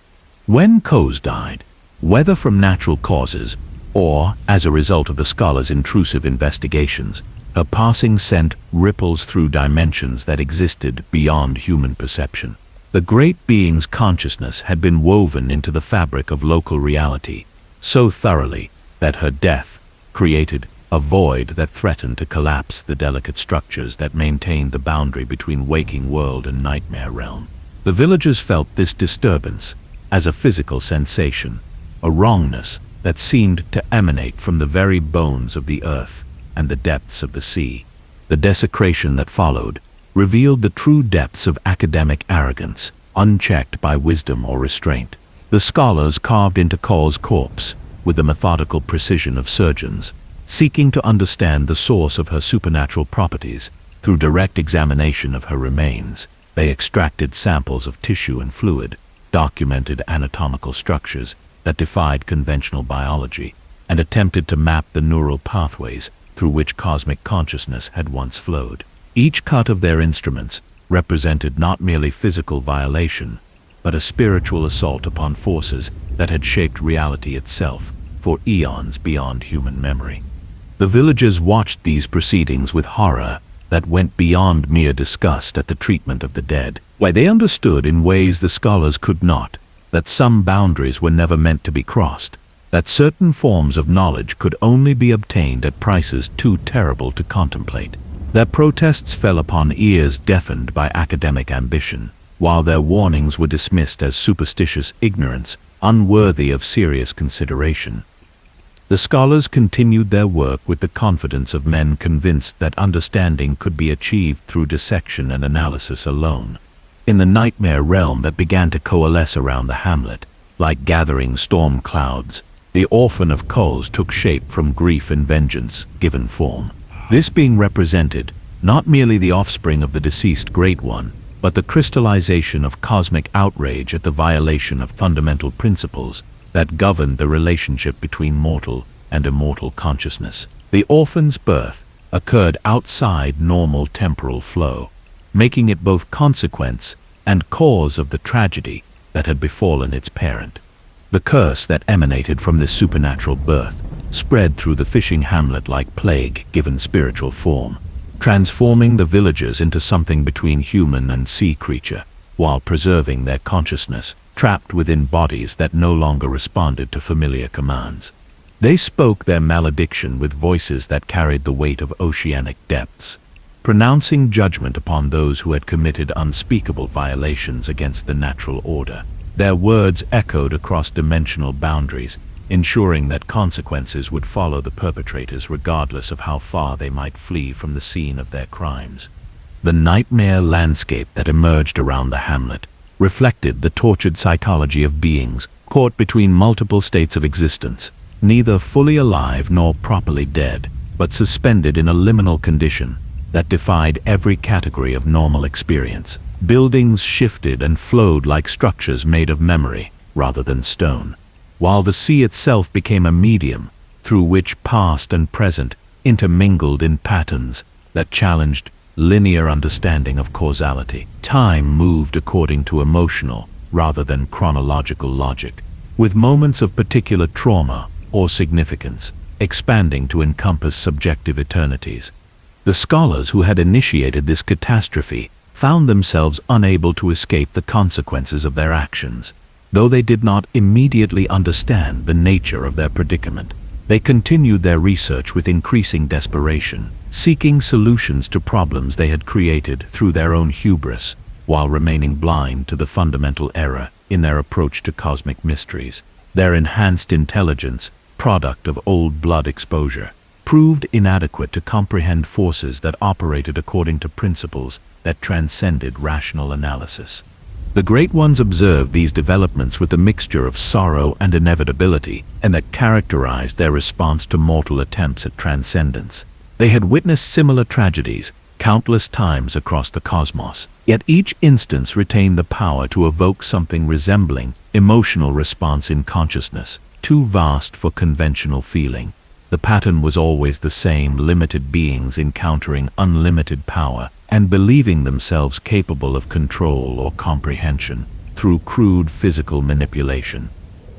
When Kos died, whether from natural causes or as a result of the scholar's intrusive investigations, her passing sent ripples through dimensions that existed beyond human perception. The great being's consciousness had been woven into the fabric of local reality so thoroughly that her death created a void that threatened to collapse the delicate structures that maintained the boundary between waking world and nightmare realm. The villagers felt this disturbance as a physical sensation, a wrongness that seemed to emanate from the very bones of the earth and the depths of the sea. The desecration that followed revealed the true depths of academic arrogance, unchecked by wisdom or restraint. The scholars carved into Kos' corpse with the methodical precision of surgeons, seeking to understand the source of her supernatural properties. Through direct examination of her remains, they extracted samples of tissue and fluid, documented anatomical structures that defied conventional biology, and attempted to map the neural pathways through which cosmic consciousness had once flowed. Each cut of their instruments represented not merely physical violation, but a spiritual assault upon forces that had shaped reality itself for eons beyond human memory. The villagers watched these proceedings with horror that went beyond mere disgust at the treatment of the dead. Why, they understood in ways the scholars could not, that some boundaries were never meant to be crossed, that certain forms of knowledge could only be obtained at prices too terrible to contemplate. Their protests fell upon ears deafened by academic ambition, while their warnings were dismissed as superstitious ignorance, unworthy of serious consideration. The scholars continued their work with the confidence of men convinced that understanding could be achieved through dissection and analysis alone. In the nightmare realm that began to coalesce around the hamlet, like gathering storm clouds, the orphan of Kos took shape from grief and vengeance given form. This being represented not merely the offspring of the deceased Great One, but the crystallization of cosmic outrage at the violation of fundamental principles that governed the relationship between mortal and immortal consciousness. The orphan's birth occurred outside normal temporal flow, making it both consequence and cause of the tragedy that had befallen its parent. The curse that emanated from this supernatural birth spread through the fishing hamlet like plague given spiritual form, transforming the villagers into something between human and sea creature, while preserving their consciousness, trapped within bodies that no longer responded to familiar commands. They spoke their malediction with voices that carried the weight of oceanic depths, pronouncing judgment upon those who had committed unspeakable violations against the natural order. Their words echoed across dimensional boundaries, ensuring that consequences would follow the perpetrators regardless of how far they might flee from the scene of their crimes. The nightmare landscape that emerged around the hamlet reflected the tortured psychology of beings caught between multiple states of existence, neither fully alive nor properly dead, but suspended in a liminal condition that defied every category of normal experience. Buildings shifted and flowed like structures made of memory rather than stone, while the sea itself became a medium through which past and present intermingled in patterns that challenged linear understanding of causality. Time moved according to emotional rather than chronological logic, with moments of particular trauma or significance expanding to encompass subjective eternities. The scholars who had initiated this catastrophe found themselves unable to escape the consequences of their actions. Though they did not immediately understand the nature of their predicament, they continued their research with increasing desperation, seeking solutions to problems they had created through their own hubris, while remaining blind to the fundamental error in their approach to cosmic mysteries. Their enhanced intelligence, product of old blood exposure, proved inadequate to comprehend forces that operated according to principles that transcended rational analysis. The Great Ones observed these developments with a mixture of sorrow and inevitability, and that characterized their response to mortal attempts at transcendence. They had witnessed similar tragedies countless times across the cosmos, yet each instance retained the power to evoke something resembling emotional response in consciousness, too vast for conventional feeling. The pattern was always the same: limited beings encountering unlimited power and believing themselves capable of control or comprehension through crude physical manipulation.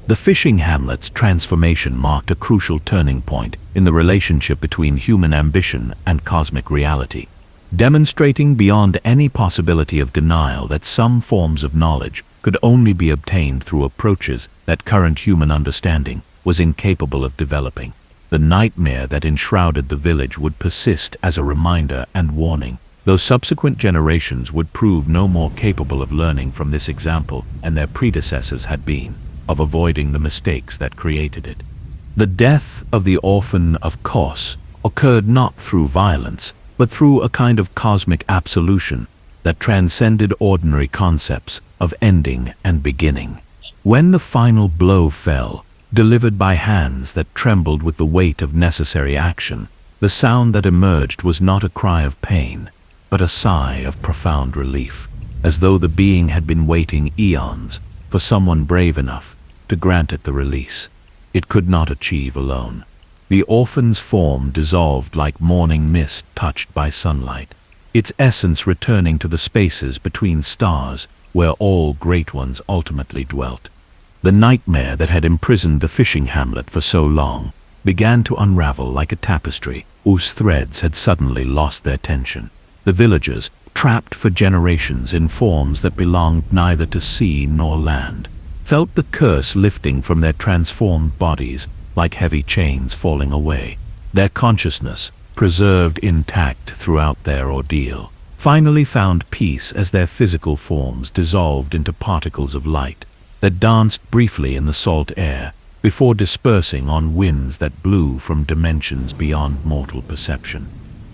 The fishing hamlet's transformation marked a crucial turning point in the relationship between human ambition and cosmic reality, demonstrating beyond any possibility of denial that some forms of knowledge could only be obtained through approaches that current human understanding was incapable of developing. The nightmare that enshrouded the village would persist as a reminder and warning, though subsequent generations would prove no more capable of learning from this example than their predecessors had been of avoiding the mistakes that created it. The death of the orphan of Kos occurred not through violence, but through a kind of cosmic absolution that transcended ordinary concepts of ending and beginning. When the final blow fell, delivered by hands that trembled with the weight of necessary action, the sound that emerged was not a cry of pain, but a sigh of profound relief, as though the being had been waiting eons for someone brave enough to grant it the release it could not achieve alone. The orphan's form dissolved like morning mist touched by sunlight, its essence returning to the spaces between stars where all great ones ultimately dwelt. The nightmare that had imprisoned the fishing hamlet for so long began to unravel like a tapestry whose threads had suddenly lost their tension. The villagers, trapped for generations in forms that belonged neither to sea nor land, felt the curse lifting from their transformed bodies like heavy chains falling away. Their consciousness, preserved intact throughout their ordeal, finally found peace as their physical forms dissolved into particles of light that danced briefly in the salt air before dispersing on winds that blew from dimensions beyond mortal perception.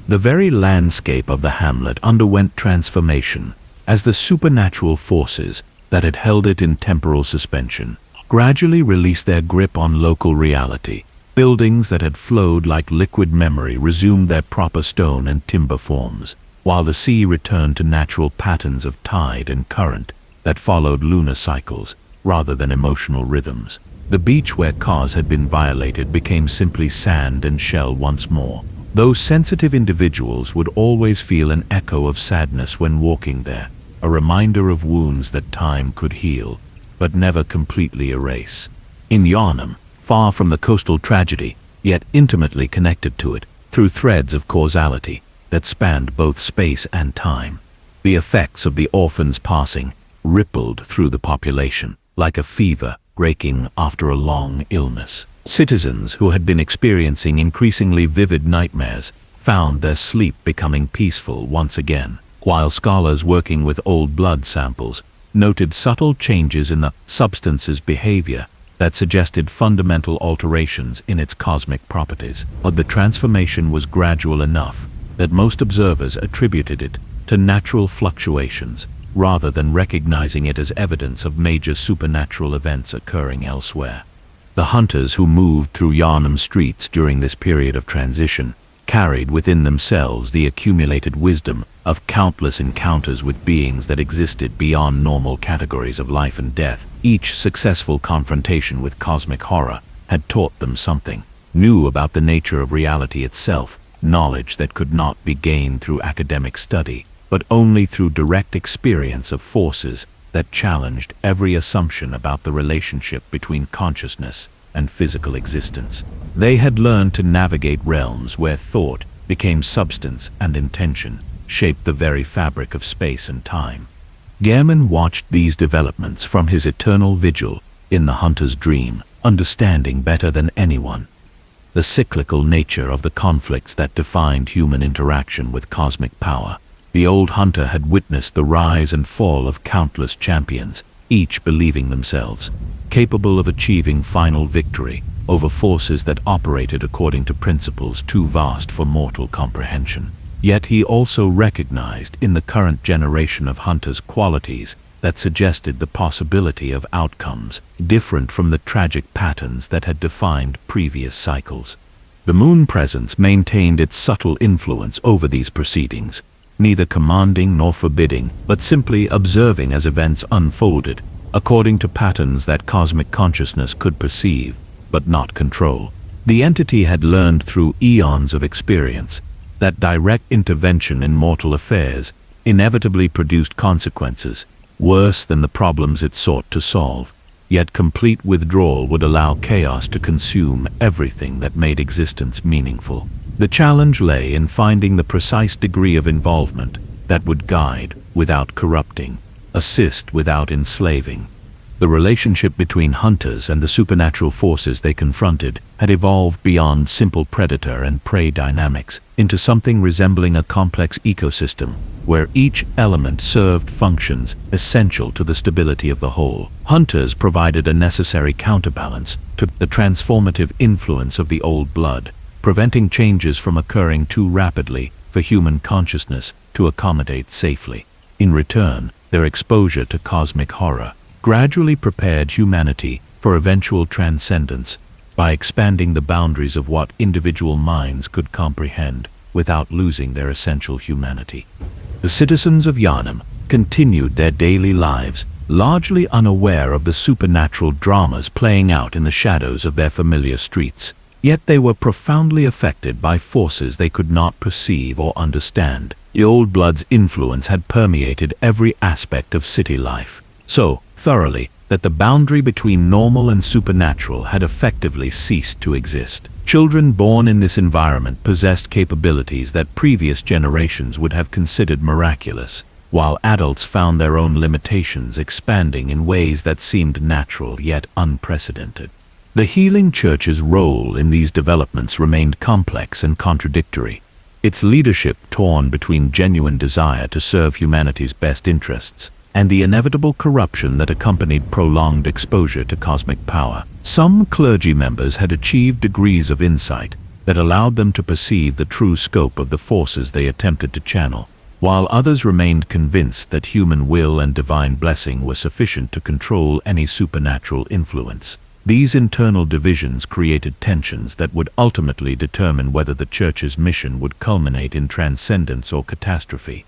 The very landscape of the hamlet underwent transformation as the supernatural forces that had held it in temporal suspension gradually released their grip on local reality. Buildings that had flowed like liquid memory resumed their proper stone and timber forms, while the sea returned to natural patterns of tide and current that followed lunar cycles rather than emotional rhythms. The beach where Kos had been violated became simply sand and shell once more. Those sensitive individuals would always feel an echo of sadness when walking there, a reminder of wounds that time could heal, but never completely erase. In Yharnam, far from the coastal tragedy, yet intimately connected to it through threads of causality that spanned both space and time. The effects of the orphan's passing rippled through the population like a fever breaking after a long illness. Citizens who had been experiencing increasingly vivid nightmares found their sleep becoming peaceful once again, while scholars working with old blood samples noted subtle changes in the substance's behavior that suggested fundamental alterations in its cosmic properties. But the transformation was gradual enough that most observers attributed it to natural fluctuations rather than recognizing it as evidence of major supernatural events occurring elsewhere. The hunters who moved through Yharnam streets during this period of transition carried within themselves the accumulated wisdom of countless encounters with beings that existed beyond normal categories of life and death. Each successful confrontation with cosmic horror had taught them something new about the nature of reality itself, knowledge that could not be gained through academic study, but only through direct experience of forces that challenged every assumption about the relationship between consciousness and physical existence. They had learned to navigate realms where thought became substance and intention shaped the very fabric of space and time. Gehrman watched these developments from his eternal vigil in the hunter's dream, understanding better than anyone the cyclical nature of the conflicts that defined human interaction with cosmic power. The old hunter had witnessed the rise and fall of countless champions, each believing themselves capable of achieving final victory over forces that operated according to principles too vast for mortal comprehension. Yet he also recognized in the current generation of hunters qualities that suggested the possibility of outcomes different from the tragic patterns that had defined previous cycles. The moon presence maintained its subtle influence over these proceedings, neither commanding nor forbidding, but simply observing as events unfolded, according to patterns that cosmic consciousness could perceive, but not control. The entity had learned through eons of experience that direct intervention in mortal affairs inevitably produced consequences worse than the problems it sought to solve, yet complete withdrawal would allow chaos to consume everything that made existence meaningful. The challenge lay in finding the precise degree of involvement that would guide without corrupting, assist without enslaving. The relationship between hunters and the supernatural forces they confronted had evolved beyond simple predator and prey dynamics into something resembling a complex ecosystem where each element served functions essential to the stability of the whole. Hunters provided a necessary counterbalance to the transformative influence of the old blood, preventing changes from occurring too rapidly for human consciousness to accommodate safely. In return, their exposure to cosmic horror gradually prepared humanity for eventual transcendence by expanding the boundaries of what individual minds could comprehend without losing their essential humanity. The citizens of Yharnam continued their daily lives, largely unaware of the supernatural dramas playing out in the shadows of their familiar streets. Yet they were profoundly affected by forces they could not perceive or understand. The old blood's influence had permeated every aspect of city life, so thoroughly that the boundary between normal and supernatural had effectively ceased to exist. Children born in this environment possessed capabilities that previous generations would have considered miraculous, while adults found their own limitations expanding in ways that seemed natural yet unprecedented. The healing church's role in these developments remained complex and contradictory, its leadership torn between genuine desire to serve humanity's best interests and the inevitable corruption that accompanied prolonged exposure to cosmic power. Some clergy members had achieved degrees of insight that allowed them to perceive the true scope of the forces they attempted to channel, while others remained convinced that human will and divine blessing were sufficient to control any supernatural influence. These internal divisions created tensions that would ultimately determine whether the church's mission would culminate in transcendence or catastrophe.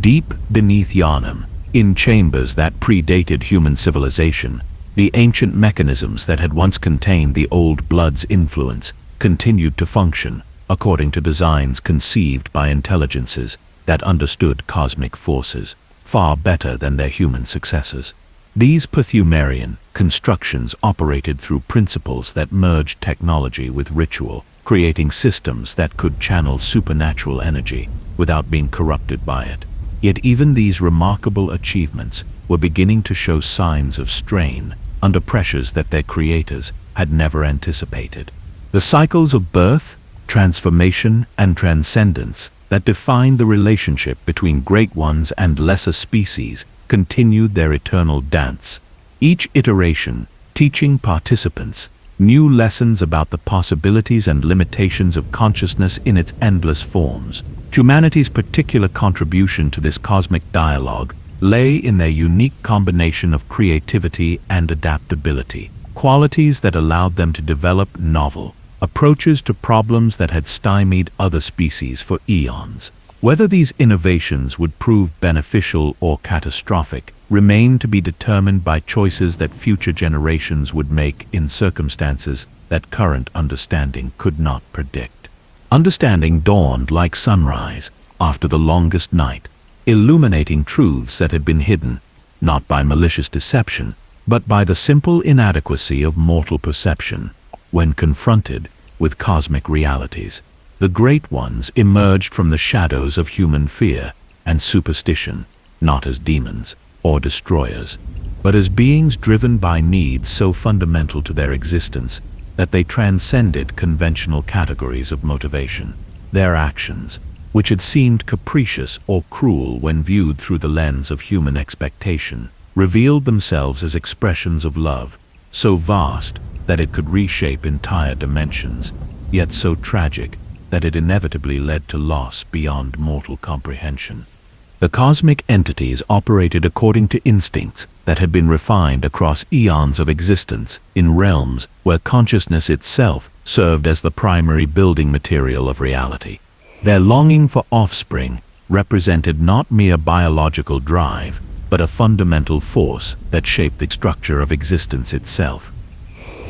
Deep beneath Yharnam, in chambers that predated human civilization, the ancient mechanisms that had once contained the old blood's influence continued to function according to designs conceived by intelligences that understood cosmic forces far better than their human successors. These Pthumerian constructions operated through principles that merged technology with ritual, creating systems that could channel supernatural energy without being corrupted by it. Yet even these remarkable achievements were beginning to show signs of strain under pressures that their creators had never anticipated. The cycles of birth, transformation, and transcendence that defined the relationship between great ones and lesser species continued their eternal dance, each iteration teaching participants new lessons about the possibilities and limitations of consciousness in its endless forms. Humanity's particular contribution to this cosmic dialogue lay in their unique combination of creativity and adaptability, qualities that allowed them to develop novel approaches to problems that had stymied other species for eons. Whether these innovations would prove beneficial or catastrophic remained to be determined by choices that future generations would make in circumstances that current understanding could not predict. Understanding dawned like sunrise after the longest night, illuminating truths that had been hidden, not by malicious deception, but by the simple inadequacy of mortal perception. When confronted with cosmic realities, the Great Ones emerged from the shadows of human fear and superstition, not as demons or destroyers, but as beings driven by needs so fundamental to their existence that they transcended conventional categories of motivation. Their actions, which had seemed capricious or cruel when viewed through the lens of human expectation, revealed themselves as expressions of love, so vast that it could reshape entire dimensions, yet so tragic that it inevitably led to loss beyond mortal comprehension. The cosmic entities operated according to instincts that had been refined across eons of existence in realms where consciousness itself served as the primary building material of reality. Their longing for offspring represented not mere biological drive, but a fundamental force that shaped the structure of existence itself,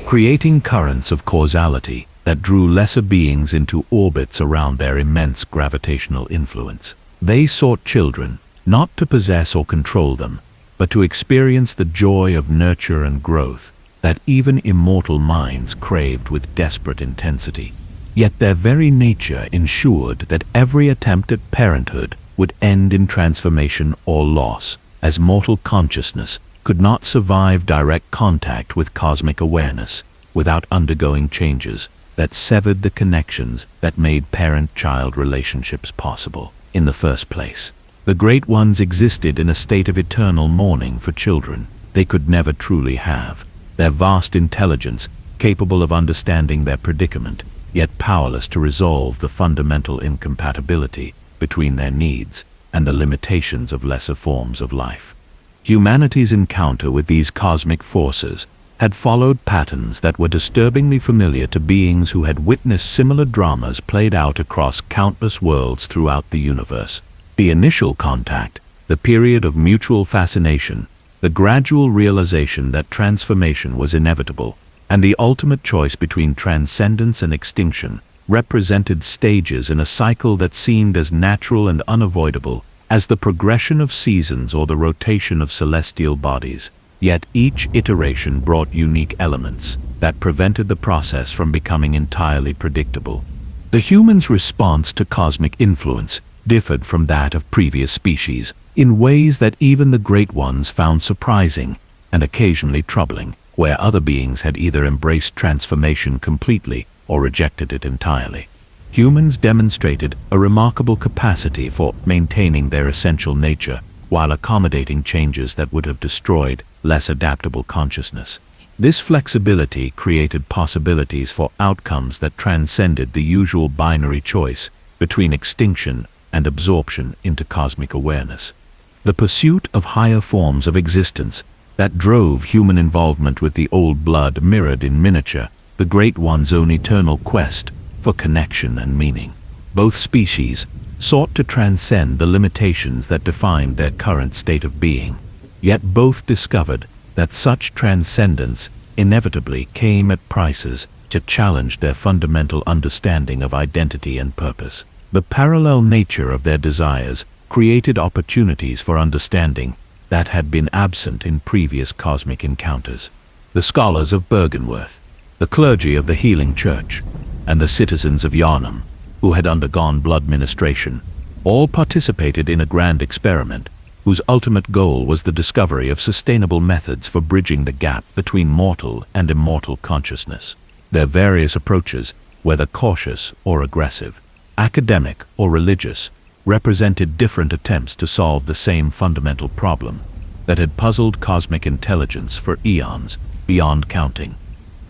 creating currents of causality that drew lesser beings into orbits around their immense gravitational influence. They sought children, not to possess or control them, but to experience the joy of nurture and growth that even immortal minds craved with desperate intensity. Yet their very nature ensured that every attempt at parenthood would end in transformation or loss, as mortal consciousness could not survive direct contact with cosmic awareness without undergoing changes that severed the connections that made parent-child relationships possible in the first place. The Great Ones existed in a state of eternal mourning for children they could never truly have, their vast intelligence capable of understanding their predicament, yet powerless to resolve the fundamental incompatibility between their needs and the limitations of lesser forms of life. Humanity's encounter with these cosmic forces had followed patterns that were disturbingly familiar to beings who had witnessed similar dramas played out across countless worlds throughout the universe. The initial contact, the period of mutual fascination, the gradual realization that transformation was inevitable, and the ultimate choice between transcendence and extinction represented stages in a cycle that seemed as natural and unavoidable as the progression of seasons or the rotation of celestial bodies. Yet each iteration brought unique elements that prevented the process from becoming entirely predictable. The humans' response to cosmic influence differed from that of previous species in ways that even the Great Ones found surprising and occasionally troubling, where other beings had either embraced transformation completely or rejected it entirely. Humans demonstrated a remarkable capacity for maintaining their essential nature while accommodating changes that would have destroyed less adaptable consciousness. This flexibility created possibilities for outcomes that transcended the usual binary choice between extinction and absorption into cosmic awareness. The pursuit of higher forms of existence that drove human involvement with the old blood mirrored in miniature the Great One's own eternal quest for connection and meaning. Both species sought to transcend the limitations that defined their current state of being, yet both discovered that such transcendence inevitably came at prices to challenge their fundamental understanding of identity and purpose. The parallel nature of their desires created opportunities for understanding that had been absent in previous cosmic encounters. The scholars of Byrgenwerth, the clergy of the healing church, and the citizens of Yharnam, who had undergone blood ministration, all participated in a grand experiment whose ultimate goal was the discovery of sustainable methods for bridging the gap between mortal and immortal consciousness. Their various approaches, whether cautious or aggressive, academic or religious, represented different attempts to solve the same fundamental problem that had puzzled cosmic intelligence for eons beyond counting.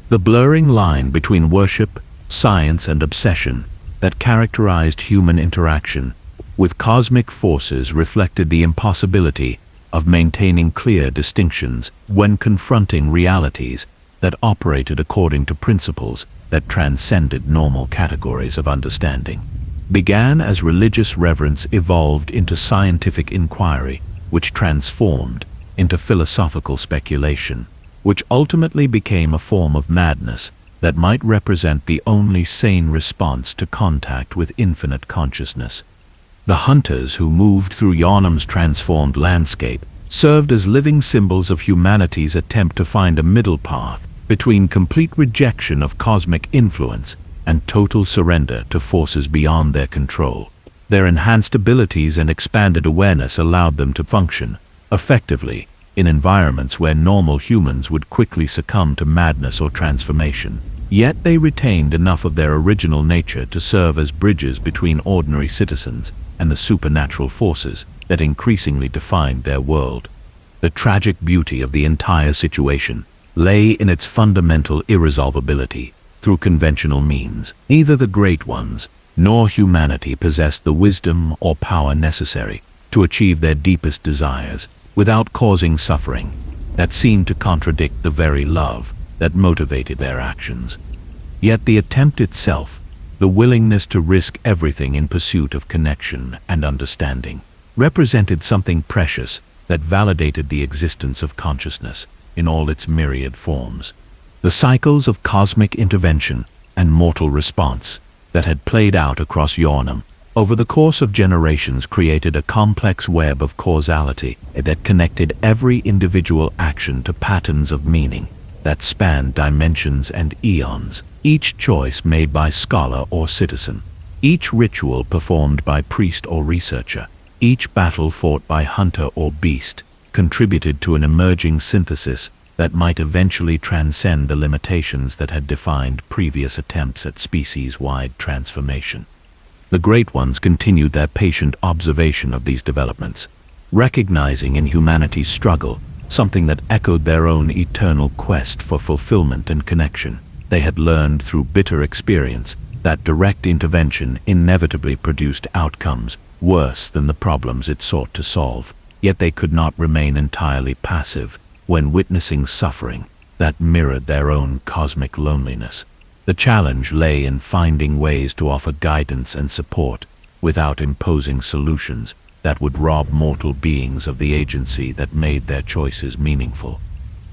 The blurring line between worship, science, and obsession that characterized human interaction with cosmic forces reflected the impossibility of maintaining clear distinctions when confronting realities that operated according to principles that transcended normal categories of understanding. Began as religious reverence evolved into scientific inquiry, which transformed into philosophical speculation, which ultimately became a form of madness that might represent the only sane response to contact with infinite consciousness. The hunters who moved through Yharnam's transformed landscape served as living symbols of humanity's attempt to find a middle path between complete rejection of cosmic influence and total surrender to forces beyond their control. Their enhanced abilities and expanded awareness allowed them to function effectively in environments where normal humans would quickly succumb to madness or transformation. Yet they retained enough of their original nature to serve as bridges between ordinary citizens and the supernatural forces that increasingly defined their world. The tragic beauty of the entire situation lay in its fundamental irresolvability through conventional means. Neither the Great Ones nor humanity possessed the wisdom or power necessary to achieve their deepest desires without causing suffering that seemed to contradict the very love that motivated their actions. Yet the attempt itself, the willingness to risk everything in pursuit of connection and understanding, represented something precious that validated the existence of consciousness in all its myriad forms. The cycles of cosmic intervention and mortal response that had played out across Yharnam over the course of generations created a complex web of causality that connected every individual action to patterns of meaning that spanned dimensions and eons. Each choice made by scholar or citizen, each ritual performed by priest or researcher, each battle fought by hunter or beast, contributed to an emerging synthesis that might eventually transcend the limitations that had defined previous attempts at species-wide transformation. The Great Ones continued their patient observation of these developments, recognizing in humanity's struggle something that echoed their own eternal quest for fulfillment and connection. They had learned through bitter experience that direct intervention inevitably produced outcomes worse than the problems it sought to solve. Yet they could not remain entirely passive when witnessing suffering that mirrored their own cosmic loneliness. The challenge lay in finding ways to offer guidance and support without imposing solutions that would rob mortal beings of the agency that made their choices meaningful.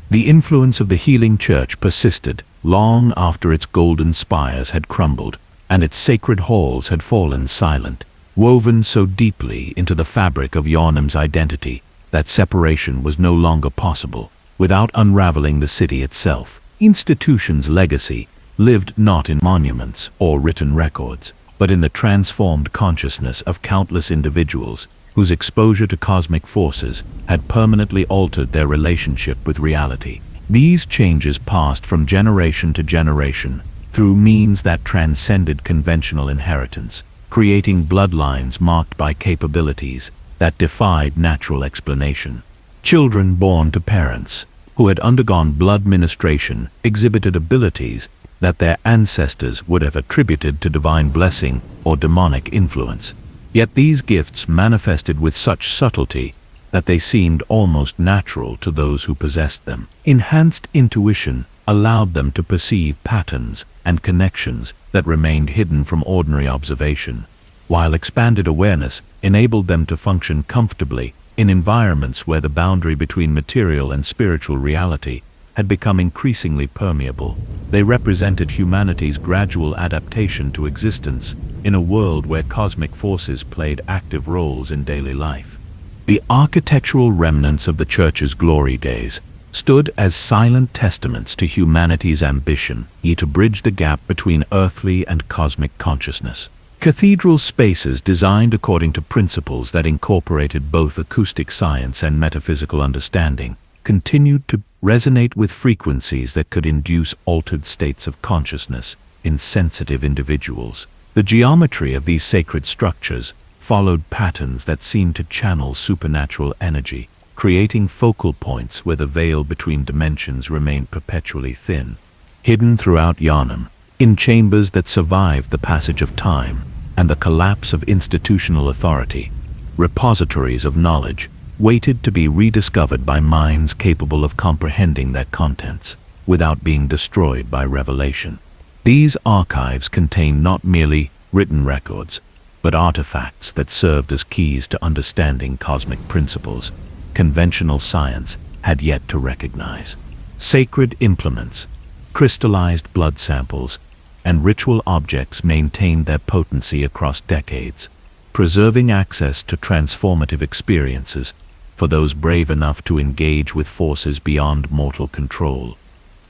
The influence of the healing church persisted long after its golden spires had crumbled and its sacred halls had fallen silent, woven so deeply into the fabric of Yharnam's identity that separation was no longer possible without unraveling the city itself. Institution's legacy lived not in monuments or written records, but in the transformed consciousness of countless individuals whose exposure to cosmic forces had permanently altered their relationship with reality. These changes passed from generation to generation through means that transcended conventional inheritance, creating bloodlines marked by capabilities that defied natural explanation. Children born to parents who had undergone blood ministration exhibited abilities that their ancestors would have attributed to divine blessing or demonic influence. Yet these gifts manifested with such subtlety that they seemed almost natural to those who possessed them. Enhanced intuition allowed them to perceive patterns and connections that remained hidden from ordinary observation, while expanded awareness enabled them to function comfortably in environments where the boundary between material and spiritual reality had become increasingly permeable. They represented humanity's gradual adaptation to existence in a world where cosmic forces played active roles in daily life. The architectural remnants of the church's glory days stood as silent testaments to humanity's ambition to bridge the gap between earthly and cosmic consciousness. Cathedral spaces designed according to principles that incorporated both acoustic science and metaphysical understanding continued to resonate with frequencies that could induce altered states of consciousness in sensitive individuals. The geometry of these sacred structures followed patterns that seemed to channel supernatural energy, creating focal points where the veil between dimensions remained perpetually thin. Hidden throughout Yharnam, in chambers that survived the passage of time and the collapse of institutional authority, repositories of knowledge waited to be rediscovered by minds capable of comprehending their contents without being destroyed by revelation. These archives contain not merely written records, but artifacts that served as keys to understanding cosmic principles conventional science had yet to recognize. Sacred implements, crystallized blood samples, and ritual objects maintained their potency across decades, preserving access to transformative experiences for those brave enough to engage with forces beyond mortal control.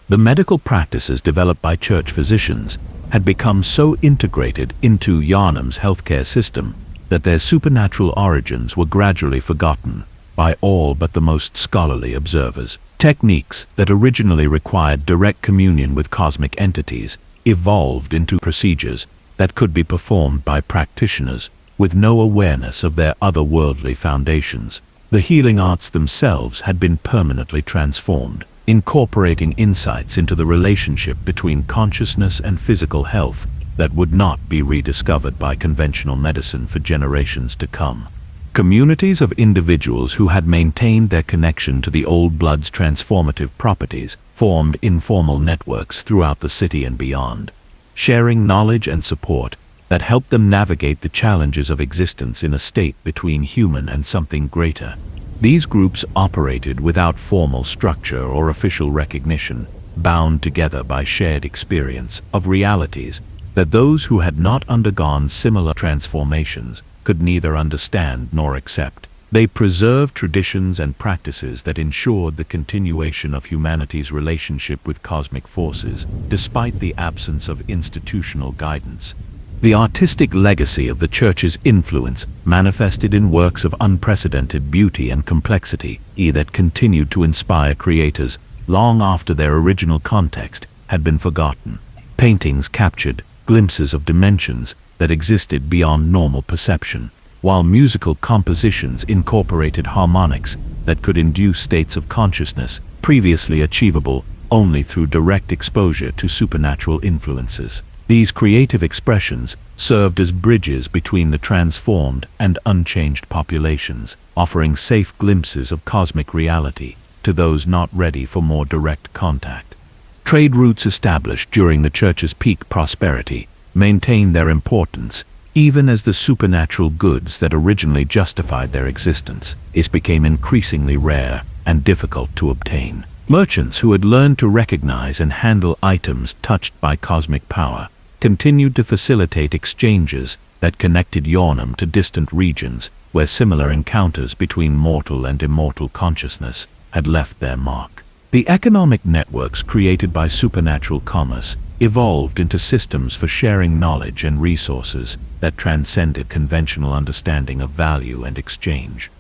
The medical practices developed by church physicians had become so integrated into Yharnam's healthcare system that their supernatural origins were gradually forgotten by all but the most scholarly observers. Techniques that originally required direct communion with cosmic entities evolved into procedures that could be performed by practitioners with no awareness of their otherworldly foundations. The healing arts themselves had been permanently transformed, incorporating insights into the relationship between consciousness and physical health that would not be rediscovered by conventional medicine for generations to come. Communities of individuals who had maintained their connection to the old blood's transformative properties formed informal networks throughout the city and beyond, sharing knowledge and support that helped them navigate the challenges of existence in a state between human and something greater. These groups operated without formal structure or official recognition, bound together by shared experience of realities that those who had not undergone similar transformations could neither understand nor accept. They preserved traditions and practices that ensured the continuation of humanity's relationship with cosmic forces, despite the absence of institutional guidance. The artistic legacy of the Church's influence manifested in works of unprecedented beauty and complexity, that continued to inspire creators long after their original context had been forgotten. Paintings captured glimpses of dimensions that existed beyond normal perception, while musical compositions incorporated harmonics that could induce states of consciousness previously achievable only through direct exposure to supernatural influences. These creative expressions served as bridges between the transformed and unchanged populations, offering safe glimpses of cosmic reality to those not ready for more direct contact. Trade routes established during the Church's peak prosperity maintained their importance, even as the supernatural goods that originally justified their existence became increasingly rare and difficult to obtain. Merchants who had learned to recognize and handle items touched by cosmic power continued to facilitate exchanges that connected Yharnam to distant regions where similar encounters between mortal and immortal consciousness had left their mark. The economic networks created by supernatural commerce evolved into systems for sharing knowledge and resources that transcended conventional understanding of value and exchange.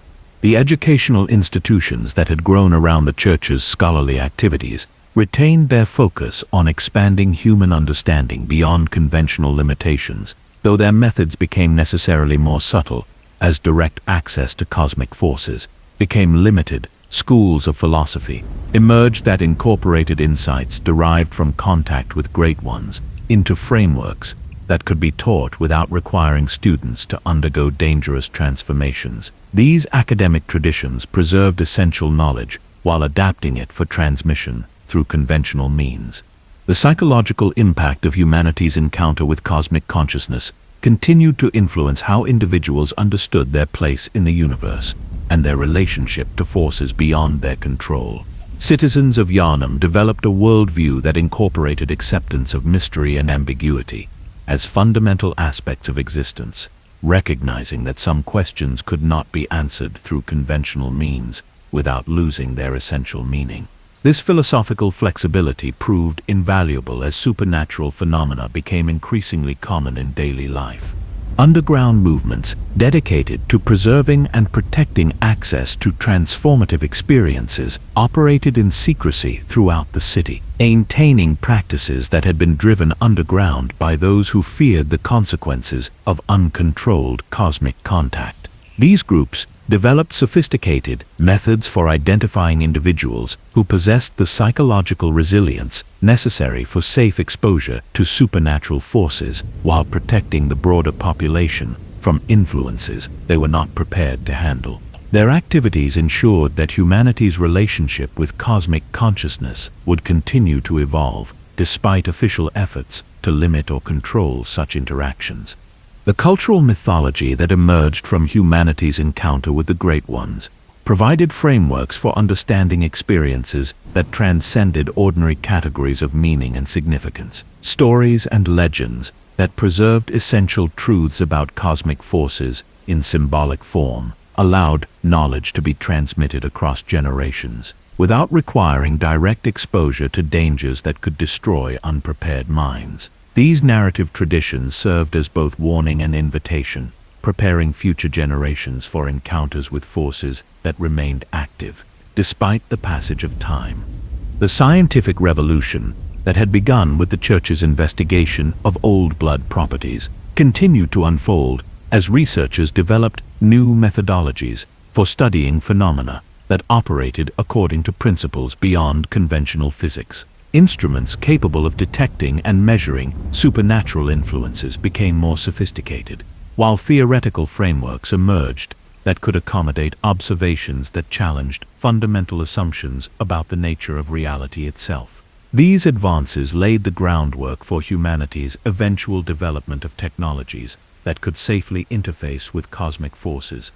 The educational institutions that had grown around the Church's scholarly activities retained their focus on expanding human understanding beyond conventional limitations, though their methods became necessarily more subtle as direct access to cosmic forces became limited. Schools of philosophy emerged that incorporated insights derived from contact with great ones into frameworks that could be taught without requiring students to undergo dangerous transformations. These academic traditions preserved essential knowledge while adapting it for transmission through conventional means. The psychological impact of humanity's encounter with cosmic consciousness continued to influence how individuals understood their place in the universe and their relationship to forces beyond their control. Citizens of Yharnam developed a worldview that incorporated acceptance of mystery and ambiguity as fundamental aspects of existence. recognizing that some questions could not be answered through conventional means without losing their essential meaning. This philosophical flexibility proved invaluable as supernatural phenomena became increasingly common in daily life. Underground movements dedicated to preserving and protecting access to transformative experiences operated in secrecy throughout the city, maintaining practices that had been driven underground by those who feared the consequences of uncontrolled cosmic contact. These groups developed sophisticated methods for identifying individuals who possessed the psychological resilience necessary for safe exposure to supernatural forces while protecting the broader population from influences they were not prepared to handle. Their activities ensured that humanity's relationship with cosmic consciousness would continue to evolve despite official efforts to limit or control such interactions. The cultural mythology that emerged from humanity's encounter with the Great Ones provided frameworks for understanding experiences that transcended ordinary categories of meaning and significance. Stories and legends that preserved essential truths about cosmic forces in symbolic form allowed knowledge to be transmitted across generations, without requiring direct exposure to dangers that could destroy unprepared minds. These narrative traditions served as both warning and invitation, preparing future generations for encounters with forces that remained active, despite the passage of time. The scientific revolution that had begun with the Church's investigation of old blood properties continued to unfold as researchers developed new methodologies for studying phenomena that operated according to principles beyond conventional physics. Instruments capable of detecting and measuring supernatural influences became more sophisticated, while theoretical frameworks emerged that could accommodate observations that challenged fundamental assumptions about the nature of reality itself. These advances laid the groundwork for humanity's eventual development of technologies that could safely interface with cosmic forces.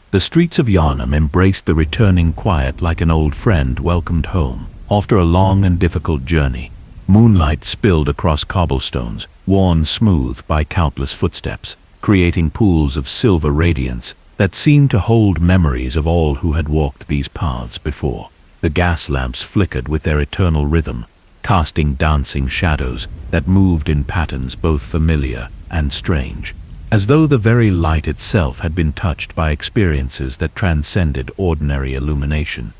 The streets of Yharnam embraced the returning quiet like an old friend welcomed home. After a long and difficult journey, moonlight spilled across cobblestones, worn smooth by countless footsteps, creating pools of silver radiance that seemed to hold memories of all who had walked these paths before. The gas lamps flickered with their eternal rhythm, casting dancing shadows that moved in patterns both familiar and strange, as though the very light itself had been touched by experiences that transcended ordinary illumination.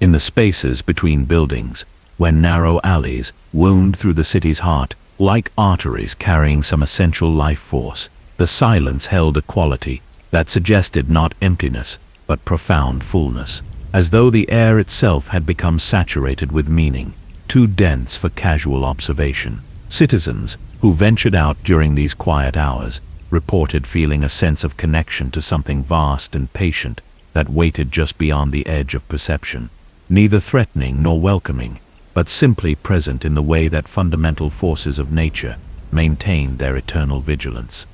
In the spaces between buildings, where narrow alleys wound through the city's heart like arteries carrying some essential life force, the silence held a quality that suggested not emptiness, but profound fullness, as though the air itself had become saturated with meaning, too dense for casual observation. Citizens who ventured out during these quiet hours reported feeling a sense of connection to something vast and patient that waited just beyond the edge of perception. Neither threatening nor welcoming, but simply present in the way that fundamental forces of nature maintained their eternal vigilance.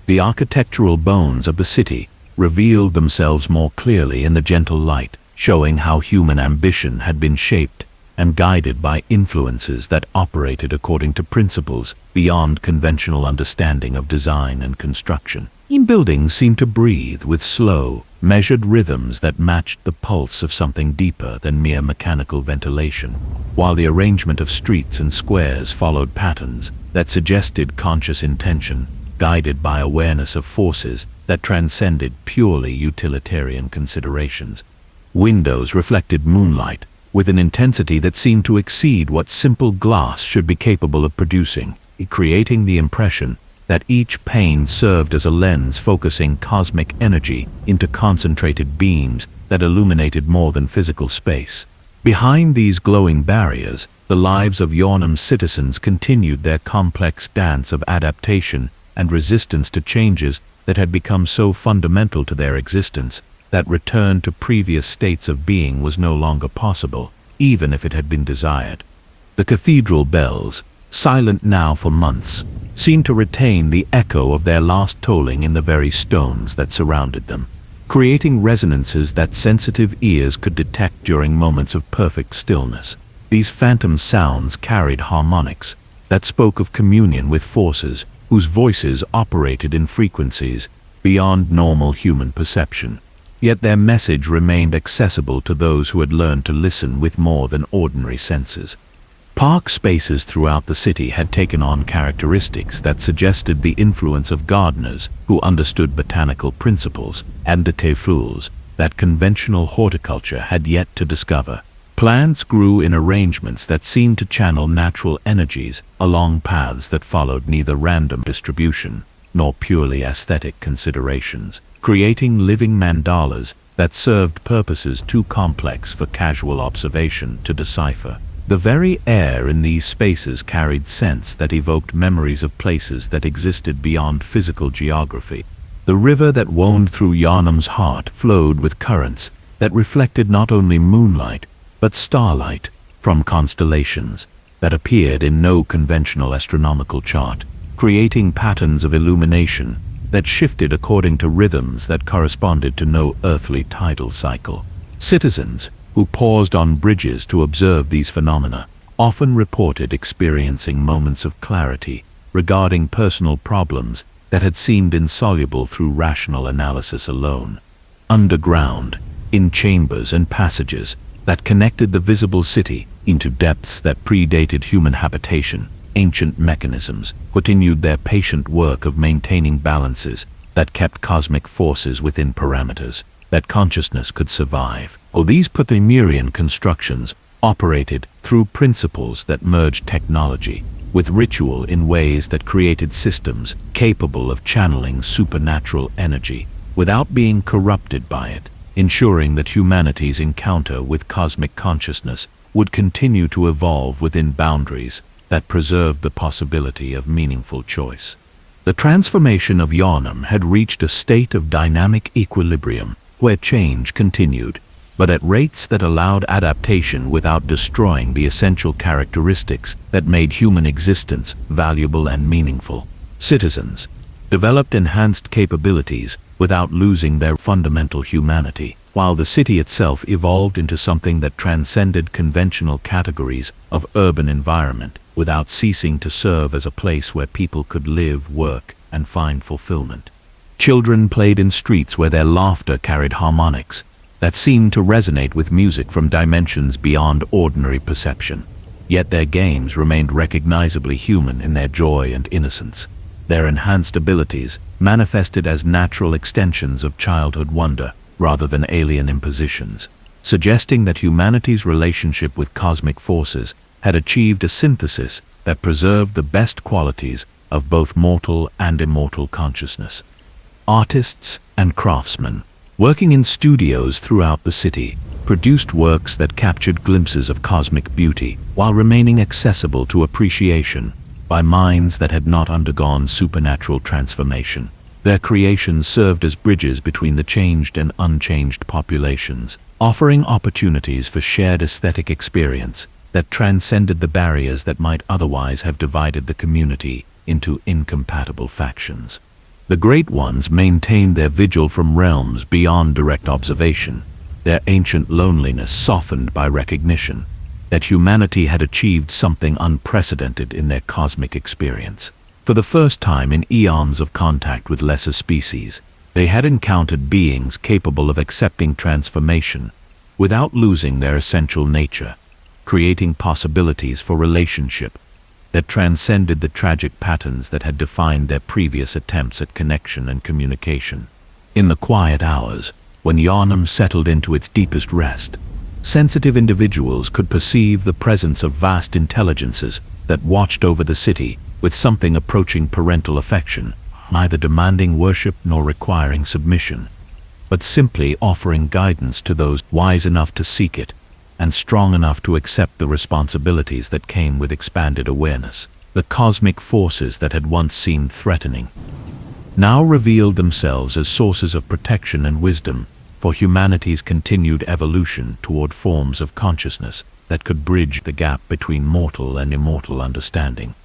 The architectural bones of the city revealed themselves more clearly in the gentle light, showing how human ambition had been shaped and guided by influences that operated according to principles beyond conventional understanding of design and construction. Buildings seemed to breathe with slow, measured rhythms that matched the pulse of something deeper than mere mechanical ventilation, while the arrangement of streets and squares followed patterns that suggested conscious intention, guided by awareness of forces that transcended purely utilitarian considerations. Windows reflected moonlight with an intensity that seemed to exceed what simple glass should be capable of producing, creating the impression that each pane served as a lens focusing cosmic energy into concentrated beams that illuminated more than physical space. Behind these glowing barriers, the lives of Yharnam's citizens continued their complex dance of adaptation and resistance to changes that had become so fundamental to their existence that return to previous states of being was no longer possible, even if it had been desired. The cathedral bells, silent now for months, seemed to retain the echo of their last tolling in the very stones that surrounded them, creating resonances that sensitive ears could detect during moments of perfect stillness. These phantom sounds carried harmonics that spoke of communion with forces whose voices operated in frequencies beyond normal human perception. Yet their message remained accessible to those who had learned to listen with more than ordinary senses. Park spaces throughout the city had taken on characteristics that suggested the influence of gardeners who understood botanical principles and fateful that conventional horticulture had yet to discover. Plants grew in arrangements that seemed to channel natural energies along paths that followed neither random distribution nor purely aesthetic considerations, creating living mandalas that served purposes too complex for casual observation to decipher. The very air in these spaces carried scents that evoked memories of places that existed beyond physical geography. The river that wound through Yharnam's heart flowed with currents that reflected not only moonlight, but starlight from constellations that appeared in no conventional astronomical chart, creating patterns of illumination that shifted according to rhythms that corresponded to no earthly tidal cycle. Citizens who paused on bridges to observe these phenomena often reported experiencing moments of clarity regarding personal problems that had seemed insoluble through rational analysis alone. Underground, in chambers and passages that connected the visible city into depths that predated human habitation, ancient mechanisms continued their patient work of maintaining balances that kept cosmic forces within parameters that consciousness could survive. These Pthumerian constructions operated through principles that merged technology with ritual in ways that created systems capable of channeling supernatural energy without being corrupted by it, ensuring that humanity's encounter with cosmic consciousness would continue to evolve within boundaries that preserved the possibility of meaningful choice. The transformation of Yharnam had reached a state of dynamic equilibrium where change continued, but at rates that allowed adaptation without destroying the essential characteristics that made human existence valuable and meaningful. Citizens developed enhanced capabilities without losing their fundamental humanity, while the city itself evolved into something that transcended conventional categories of urban environment without ceasing to serve as a place where people could live, work, and find fulfillment. Children played in streets where their laughter carried harmonics that seemed to resonate with music from dimensions beyond ordinary perception. Yet their games remained recognizably human in their joy and innocence. Their enhanced abilities manifested as natural extensions of childhood wonder rather than alien impositions, suggesting that humanity's relationship with cosmic forces had achieved a synthesis that preserved the best qualities of both mortal and immortal consciousness. Artists and craftsmen, working in studios throughout the city, produced works that captured glimpses of cosmic beauty while remaining accessible to appreciation by minds that had not undergone supernatural transformation. Their creations served as bridges between the changed and unchanged populations, offering opportunities for shared aesthetic experience that transcended the barriers that might otherwise have divided the community into incompatible factions. The Great Ones maintained their vigil from realms beyond direct observation, their ancient loneliness softened by recognition that humanity had achieved something unprecedented in their cosmic experience. For the first time in eons of contact with lesser species, they had encountered beings capable of accepting transformation without losing their essential nature, creating possibilities for relationship that transcended the tragic patterns that had defined their previous attempts at connection and communication. In the quiet hours, when Yharnam settled into its deepest rest, sensitive individuals could perceive the presence of vast intelligences that watched over the city with something approaching parental affection, neither demanding worship nor requiring submission, but simply offering guidance to those wise enough to seek it and strong enough to accept the responsibilities that came with expanded awareness. The cosmic forces that had once seemed threatening now revealed themselves as sources of protection and wisdom for humanity's continued evolution toward forms of consciousness that could bridge the gap between mortal and immortal understanding.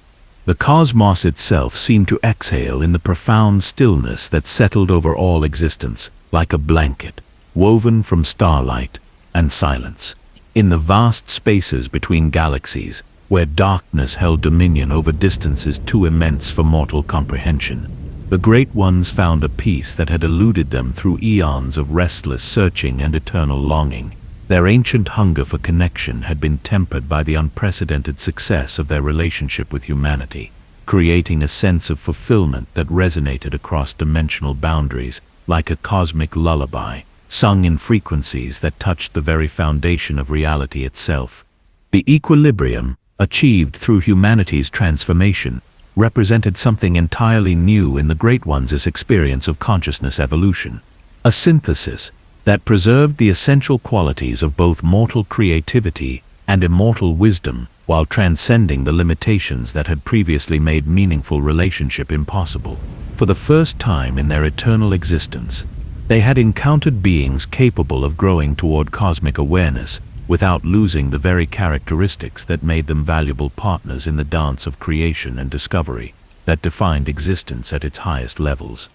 The cosmos itself seemed to exhale in the profound stillness that settled over all existence, like a blanket woven from starlight and silence. In the vast spaces between galaxies, where darkness held dominion over distances too immense for mortal comprehension, The Great Ones found a peace that had eluded them through eons of restless searching and eternal longing. Their ancient hunger for connection had been tempered by the unprecedented success of their relationship with humanity, creating a sense of fulfillment that resonated across dimensional boundaries like a cosmic lullaby, sung in frequencies that touched the very foundation of reality itself. The equilibrium, achieved through humanity's transformation, represented something entirely new in the Great Ones' experience of consciousness evolution, a synthesis that preserved the essential qualities of both mortal creativity and immortal wisdom while transcending the limitations that had previously made meaningful relationship impossible. For the first time in their eternal existence, they had encountered beings capable of growing toward cosmic awareness without losing the very characteristics that made them valuable partners in the dance of creation and discovery that defined existence at its highest levels.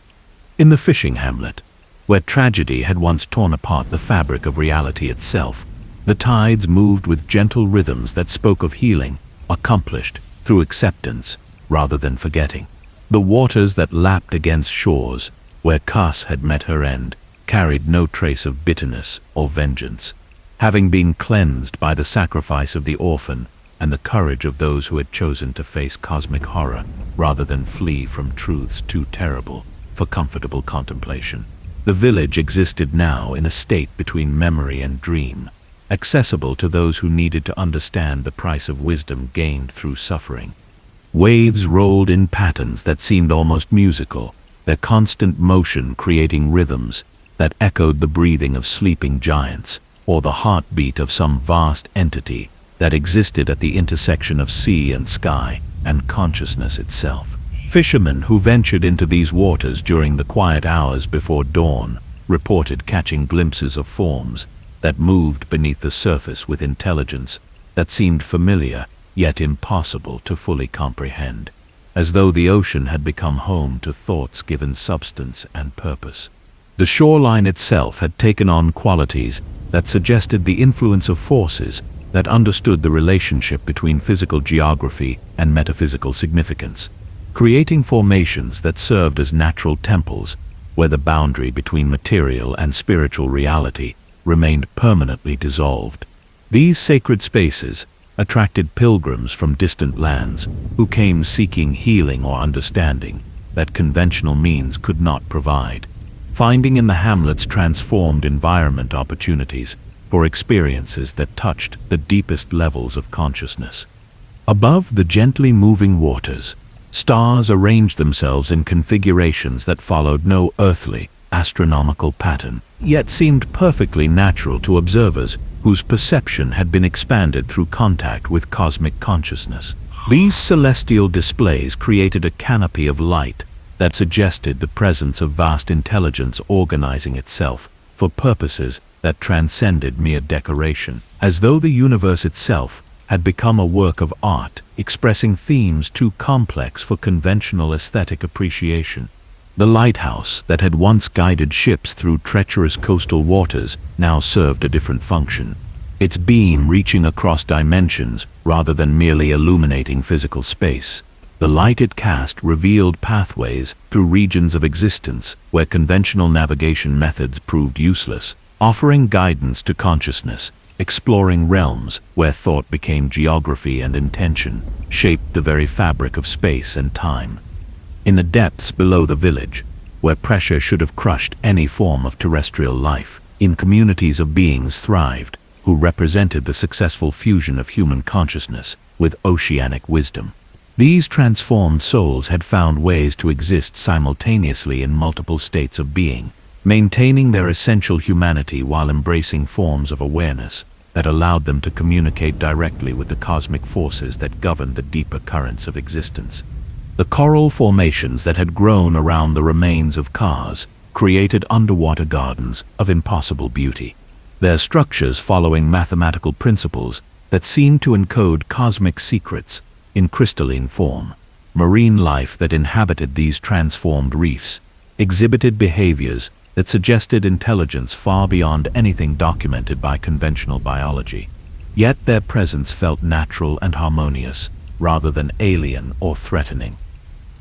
In the fishing hamlet, where tragedy had once torn apart the fabric of reality itself, the tides moved with gentle rhythms that spoke of healing, accomplished through acceptance rather than forgetting. The waters that lapped against shores, where Cass had met her end, carried no trace of bitterness or vengeance, having been cleansed by the sacrifice of the orphan and the courage of those who had chosen to face cosmic horror rather than flee from truths too terrible for comfortable contemplation. The village existed now in a state between memory and dream, accessible to those who needed to understand the price of wisdom gained through suffering. Waves rolled in patterns that seemed almost musical, their constant motion creating rhythms that echoed the breathing of sleeping giants or the heartbeat of some vast entity that existed at the intersection of sea and sky and consciousness itself. Fishermen who ventured into these waters during the quiet hours before dawn reported catching glimpses of forms that moved beneath the surface with intelligence that seemed familiar yet impossible to fully comprehend, as though the ocean had become home to thoughts given substance and purpose. The shoreline itself had taken on qualities that suggested the influence of forces that understood the relationship between physical geography and metaphysical significance, creating formations that served as natural temples where the boundary between material and spiritual reality remained permanently dissolved. These sacred spaces attracted pilgrims from distant lands who came seeking healing or understanding that conventional means could not provide, finding in the hamlet's transformed environment opportunities for experiences that touched the deepest levels of consciousness. Above the gently moving waters, stars arranged themselves in configurations that followed no earthly, astronomical pattern, yet seemed perfectly natural to observers whose perception had been expanded through contact with cosmic consciousness. These celestial displays created a canopy of light that suggested the presence of vast intelligence organizing itself for purposes that transcended mere decoration, as though the universe itself had become a work of art, expressing themes too complex for conventional aesthetic appreciation. The lighthouse that had once guided ships through treacherous coastal waters now served a different function, its beam reaching across dimensions rather than merely illuminating physical space. The light it cast revealed pathways through regions of existence where conventional navigation methods proved useless, offering guidance to consciousness, exploring realms where thought became geography and intention, shaped the very fabric of space and time. In the depths below the village, where pressure should have crushed any form of terrestrial life, in communities of beings thrived, who represented the successful fusion of human consciousness with oceanic wisdom. These transformed souls had found ways to exist simultaneously in multiple states of being, maintaining their essential humanity while embracing forms of awareness that allowed them to communicate directly with the cosmic forces that governed the deeper currents of existence. The coral formations that had grown around the remains of Cass created underwater gardens of impossible beauty, their structures following mathematical principles that seemed to encode cosmic secrets in crystalline form. Marine life that inhabited these transformed reefs exhibited behaviors that suggested intelligence far beyond anything documented by conventional biology. Yet their presence felt natural and harmonious, rather than alien or threatening.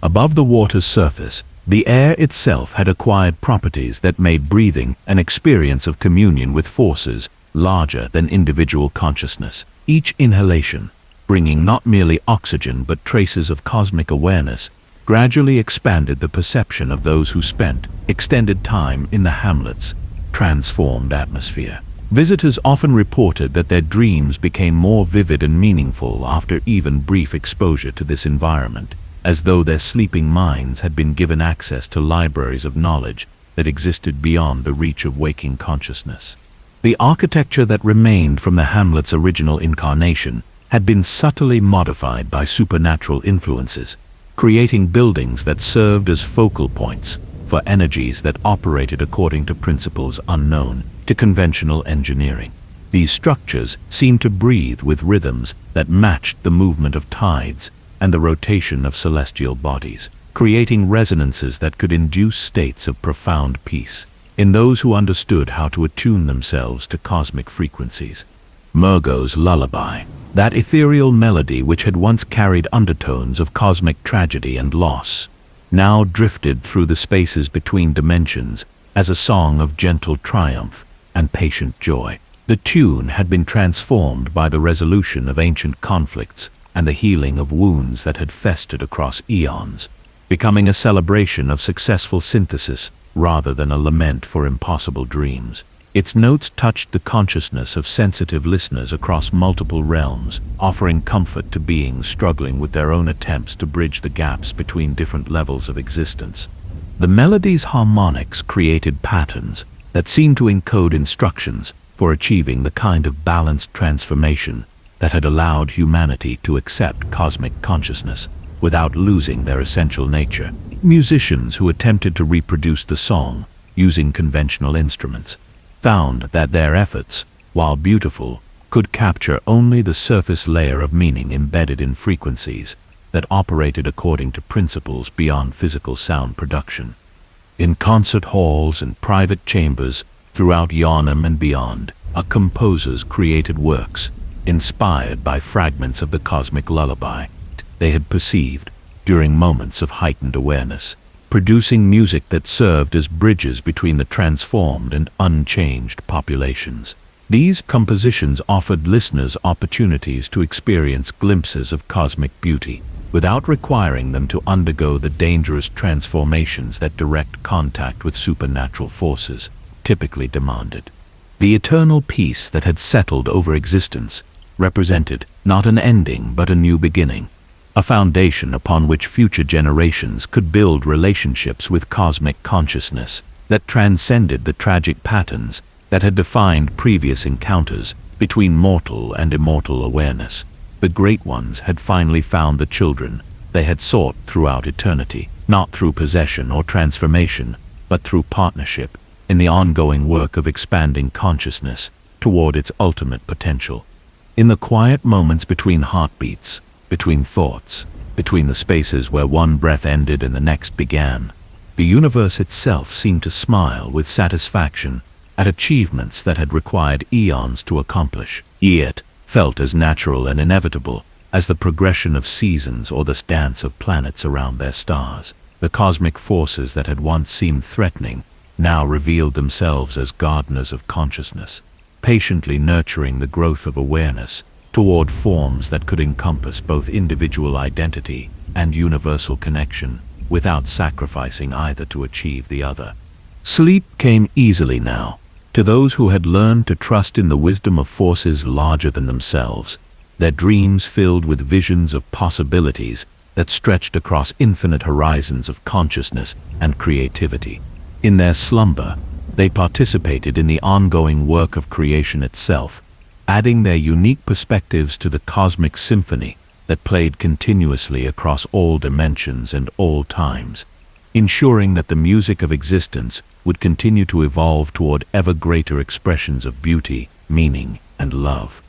Above the water's surface, The air itself had acquired properties that made breathing an experience of communion with forces larger than individual consciousness. Each inhalation, bringing not merely oxygen but traces of cosmic awareness, gradually expanded the perception of those who spent extended time in the hamlet's transformed atmosphere. Visitors often reported that their dreams became more vivid and meaningful after even brief exposure to this environment, as though their sleeping minds had been given access to libraries of knowledge that existed beyond the reach of waking consciousness. The architecture that remained from the hamlet's original incarnation had been subtly modified by supernatural influences, creating buildings that served as focal points for energies that operated according to principles unknown to conventional engineering. These structures seemed to breathe with rhythms that matched the movement of tides and the rotation of celestial bodies, creating resonances that could induce states of profound peace in those who understood how to attune themselves to cosmic frequencies. Murgo's lullaby, that ethereal melody which had once carried undertones of cosmic tragedy and loss, now drifted through the spaces between dimensions as a song of gentle triumph and patient joy. The tune had been transformed by the resolution of ancient conflicts and the healing of wounds that had festered across eons, becoming a celebration of successful synthesis rather than a lament for impossible dreams. Its notes touched the consciousness of sensitive listeners across multiple realms, offering comfort to beings struggling with their own attempts to bridge the gaps between different levels of existence. The melody's harmonics created patterns that seemed to encode instructions for achieving the kind of balanced transformation that had allowed humanity to accept cosmic consciousness without losing their essential nature. Musicians who attempted to reproduce the song using conventional instruments found that their efforts, while beautiful, could capture only the surface layer of meaning embedded in frequencies that operated according to principles beyond physical sound production. In concert halls and private chambers throughout Yharnam and beyond, composers created works inspired by fragments of the cosmic lullaby they had perceived during moments of heightened awareness, producing music that served as bridges between the transformed and unchanged populations. These compositions offered listeners opportunities to experience glimpses of cosmic beauty without requiring them to undergo the dangerous transformations that direct contact with supernatural forces typically demanded. The eternal peace that had settled over existence represented not an ending but a new beginning, a foundation upon which future generations could build relationships with cosmic consciousness that transcended the tragic patterns that had defined previous encounters between mortal and immortal awareness. The Great Ones had finally found the children they had sought throughout eternity, not through possession or transformation, but through partnership in the ongoing work of expanding consciousness toward its ultimate potential. In the quiet moments between heartbeats, between thoughts, between the spaces where one breath ended and the next began, the universe itself seemed to smile with satisfaction at achievements that had required eons to accomplish, yet felt as natural and inevitable as the progression of seasons or the dance of planets around their stars. The cosmic forces that had once seemed threatening now revealed themselves as gardeners of consciousness, patiently nurturing the growth of awareness toward forms that could encompass both individual identity and universal connection without sacrificing either to achieve the other. Sleep came easily now to those who had learned to trust in the wisdom of forces larger than themselves, their dreams filled with visions of possibilities that stretched across infinite horizons of consciousness and creativity. In their slumber, they participated in the ongoing work of creation itself, adding their unique perspectives to the cosmic symphony that played continuously across all dimensions and all times, ensuring that the music of existence would continue to evolve toward ever greater expressions of beauty, meaning, and love.